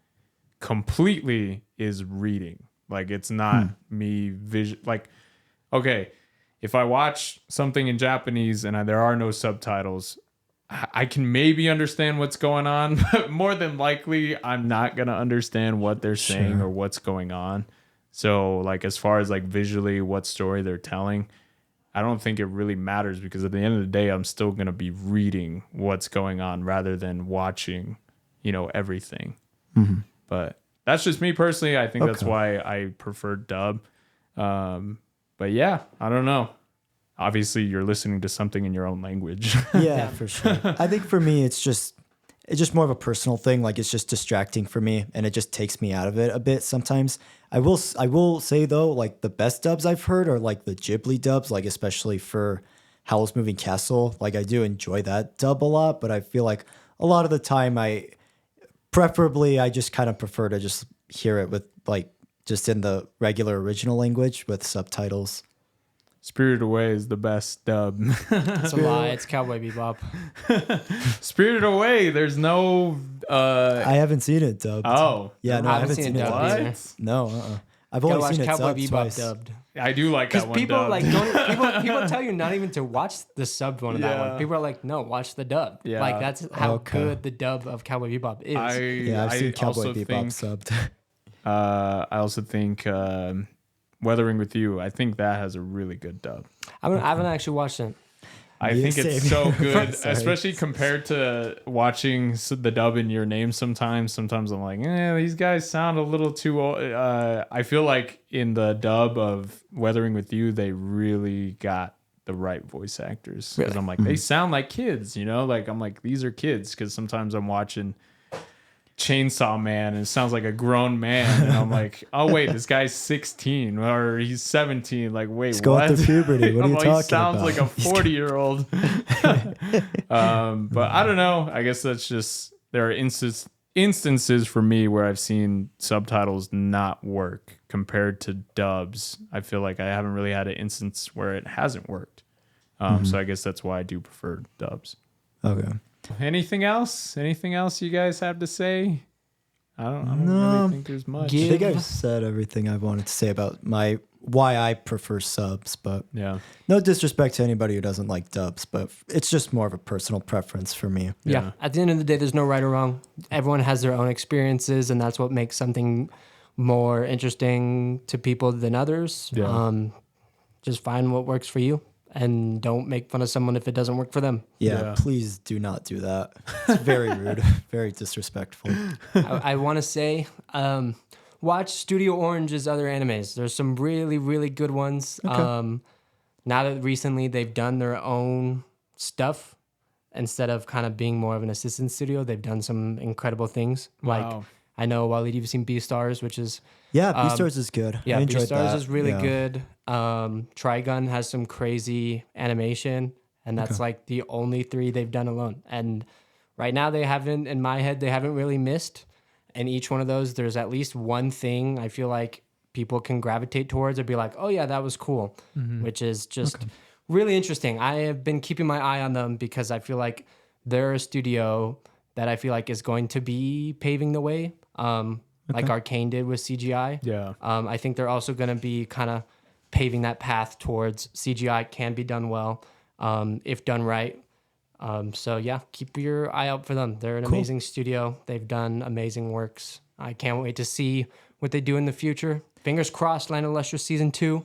completely is reading. Like it's not me like okay, if I watch something in Japanese and there are no subtitles, I can maybe understand what's going on, but more than likely, I'm not going to understand what they're saying or what's going on. So, like, as far as like visually what story they're telling, I don't think it really matters because at the end of the day, I'm still going to be reading what's going on rather than watching, you know, everything. But that's just me personally. I think that's why I prefer dub. But yeah, I don't know. Obviously you're listening to something in your own language. Yeah, for sure. I think for me, it's just more of a personal thing. Like it's just distracting for me and it just takes me out of it a bit sometimes. I will say though, like the best dubs I've heard are like the Ghibli dubs, like especially for Howl's Moving Castle. Like I do enjoy that dub a lot, but I feel like a lot of the time I just kind of prefer to just hear it with like just in the regular original language with subtitles. Spirited Away is the best dub. It's a lie. It's Cowboy Bebop. Spirited Away, there's no... I haven't seen it dubbed. Oh. Yeah, no, I haven't seen it dubbed. either. No, I've Gotta only watch seen it Cowboy subbed Bebop twice. dubbed. I do like that Because one people dubbed. like people tell you not even to watch the subbed one of that one. People are like, no, watch the dub. Yeah. Like that's how good the dub of Cowboy Bebop is. I've seen Cowboy Bebop subbed. I also think Weathering with You, I think that has a really good dub. I haven't actually watched it. I Yeah, think it's same. so good, Sorry. especially compared to watching the dub in your name sometimes. Sometimes I'm like, these guys sound a little too old. I feel like in the dub of Weathering with You, they really got the right voice actors. Because I'm like, they sound like kids, you know? Like, I'm like, these are kids. Because sometimes I'm watching Chainsaw Man and it sounds like a grown man. And I'm like, oh, wait, this guy's 16 or he's 17. Like, wait, He's what? going through puberty. What are you talking He sounds about? like a 40-year-old. But I don't know. I guess that's just, there are instances for me where I've seen subtitles not work compared to dubs, I feel like I haven't really had an instance where it hasn't worked. So I guess that's why I do prefer dubs. Okay. Anything else? Anything else you guys have to say? I don't No. really think there's much. I think I've said everything I wanted to say about why I prefer subs, but Yeah. no disrespect to anybody who doesn't like dubs, but it's just more of a personal preference for me. Yeah. At the end of the day, there's no right or wrong. Everyone has their own experiences, and that's what makes something more interesting to people than others. Yeah. Just find what works for you, and don't make fun of someone if it doesn't work for them. Yeah, please do not do that. It's very rude, very disrespectful. I want to say, watch Studio Orange's other animes. There's some really, really good ones. Okay. Now that recently they've done their own stuff, instead of kind of being more of an assistant studio, they've done some incredible things. Like, Wow. I know, Wallied, you've seen Beastars, which is... Yeah, Beastars is good. Yeah, I enjoyed Beastars that. is really good. Trigun has some crazy animation, and that's like the only 3 they've done alone. And right now they haven't, in my head, they haven't really missed. And each one of those, there's at least one thing I feel like people can gravitate towards or be like, oh yeah, that was cool, which is just really interesting. I have been keeping my eye on them because I feel like they're a studio that I feel like is going to be paving the way. Like Arcane did with CGI. Yeah. I think they're also going to be kind of paving that path towards CGI can be done well, if done right. So yeah, keep your eye out for them. They're an amazing studio. They've done amazing works. I can't wait to see what they do in the future. Fingers crossed, Land of Lustrous Season 2.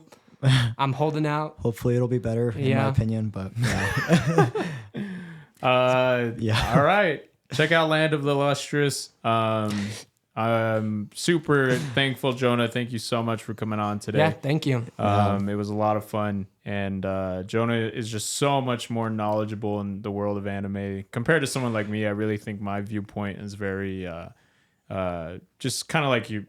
I'm holding out. Hopefully it'll be better, in my opinion, but yeah. Yeah. All right. Check out Land of the Lustrous. I'm super thankful, Jonah. Thank you so much for coming on today. Yeah, thank you. It was a lot of fun. And Jonah is just so much more knowledgeable in the world of anime. Compared to someone like me, I really think my viewpoint is very just kind of like you,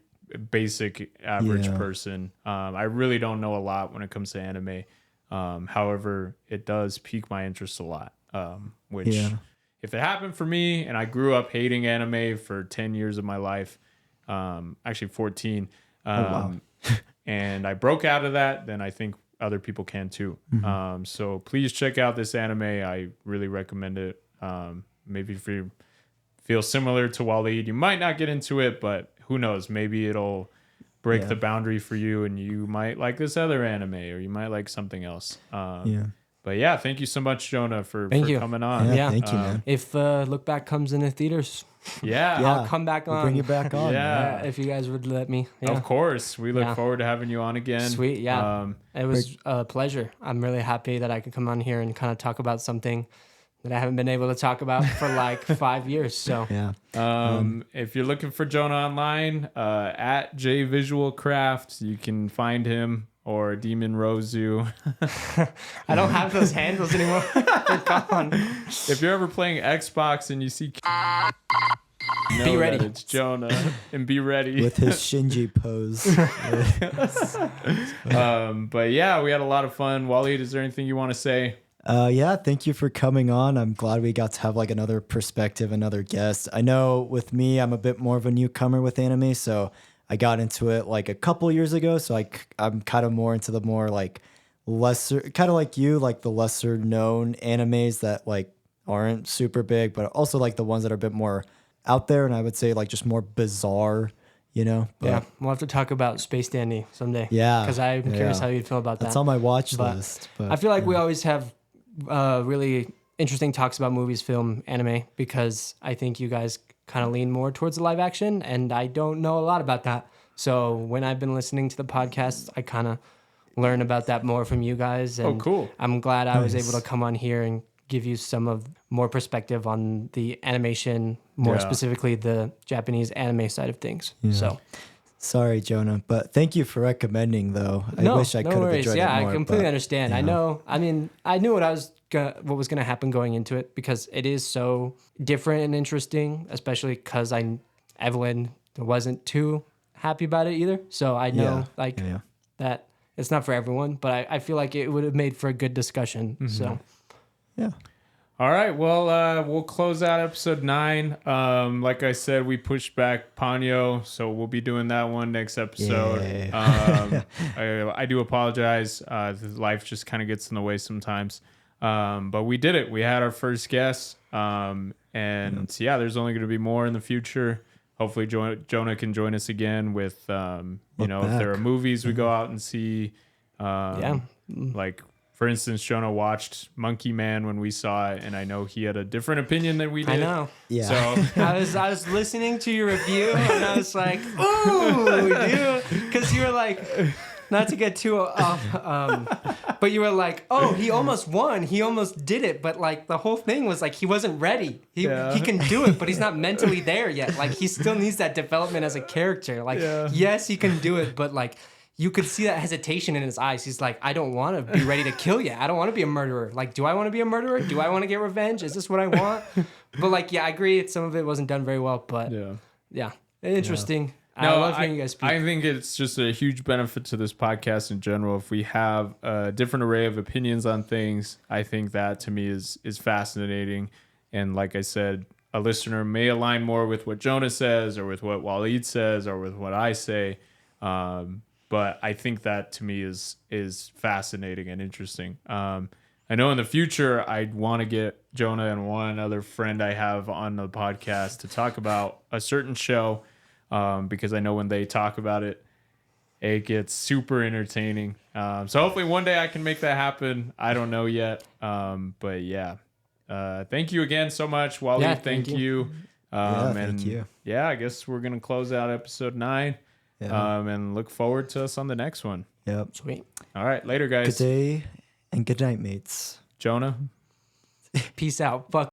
basic average person. I really don't know a lot when it comes to anime. However, it does pique my interest a lot, which... If it happened for me and I grew up hating anime for 10 years of my life, actually 14, and I broke out of that, then I think other people can too. So please check out this anime. I really recommend it. Maybe if you feel similar to Wallied, you might not get into it, but who knows? Maybe it'll break the boundary for you and you might like this other anime or you might like something else. But yeah, thank you so much, Jonah, for coming on. Yeah, thank you, man. If Look Back comes into theaters, I'll come back on. Bring you back on. If you guys would let me. Yeah. Of course. We look forward to having you on again. Sweet, yeah. It was a pleasure. I'm really happy that I could come on here and kind of talk about something that I haven't been able to talk about for like 5 years. So if you're looking for Jonah online, at JVisualCraft, you can find him. Or Demon Rozu. I don't have those handles anymore. They're gone. If you're ever playing Xbox and you see... Be ready. It's Jonah. And be ready. With his Shinji pose. But yeah, we had a lot of fun. Wallied, is there anything you want to say? Thank you for coming on. I'm glad we got to have like another perspective, another guest. I know with me, I'm a bit more of a newcomer with anime, so... I got into it like a couple years ago, so I'm kind of more into the more like lesser, kind of like you, like the lesser known animes that like aren't super big, but also like the ones that are a bit more out there, and I would say like just more bizarre, you know? But, we'll have to talk about Space Dandy someday. Yeah. Because I'm curious how you'd feel about that. That's on my watch list. But I feel like we always have really interesting talks about movies, film, anime, because I think you guys kind of lean more towards the live action, and I don't know a lot about that. So when I've been listening to the podcast, I kind of learn about that more from you guys. And cool. I'm glad I was able to come on here and give you some of more perspective on the animation, more specifically the Japanese anime side of things. So sorry, Jonah, but thank you for recommending though. I wish I could have enjoyed it more. I completely understand. I know. I mean, I knew what was going to happen going into it because it is so different and interesting, especially because Evelyn wasn't too happy about it either. So I know that it's not for everyone, but I feel like it would have made for a good discussion. So All right. Well, we'll close out episode 9. Like I said, we pushed back Ponyo, so we'll be doing that one next episode. I do apologize. Life just kind of gets in the way sometimes. But we did it. We had our first guest. And there's only going to be more in the future. Hopefully Jonah can join us again with, if there are movies we go out and see. Like, for instance, Jonah watched Monkey Man when we saw it, and I know he had a different opinion than we did. I know. Yeah. So I was listening to your review, and I was like, ooh, dude. Because you were like, not to get too off, but you were like, oh, he almost won. He almost did it. But, like, the whole thing was, like, he wasn't ready. He can do it, but he's not mentally there yet. Like, he still needs that development as a character. Like, yes, he can do it, but, like, you could see that hesitation in his eyes. He's like, I don't want to be ready to kill you. I don't want to be a murderer. Like, do I want to be a murderer? Do I want to get revenge? Is this what I want? But, like, yeah, I agree. Some of it wasn't done very well, but yeah, interesting. No, I love hearing you guys speak. I think it's just a huge benefit to this podcast in general. If we have a different array of opinions on things, I think that to me is fascinating. And like I said, a listener may align more with what Jonah says or with what Wallied says or with what I say. But I think that to me is fascinating and interesting. I know in the future I'd want to get Jonah and one other friend I have on the podcast to talk about a certain show, because I know when they talk about it, it gets super entertaining. So hopefully one day I can make that happen. I don't know yet. But yeah, thank you again so much, Wally. Thank you. Thank you. Yeah, I guess we're gonna close out episode 9. And look forward to us on the next one. Yep. Sweet. All right, later, guys. Good day and good night, mates. Jonah. Peace out. Fuck.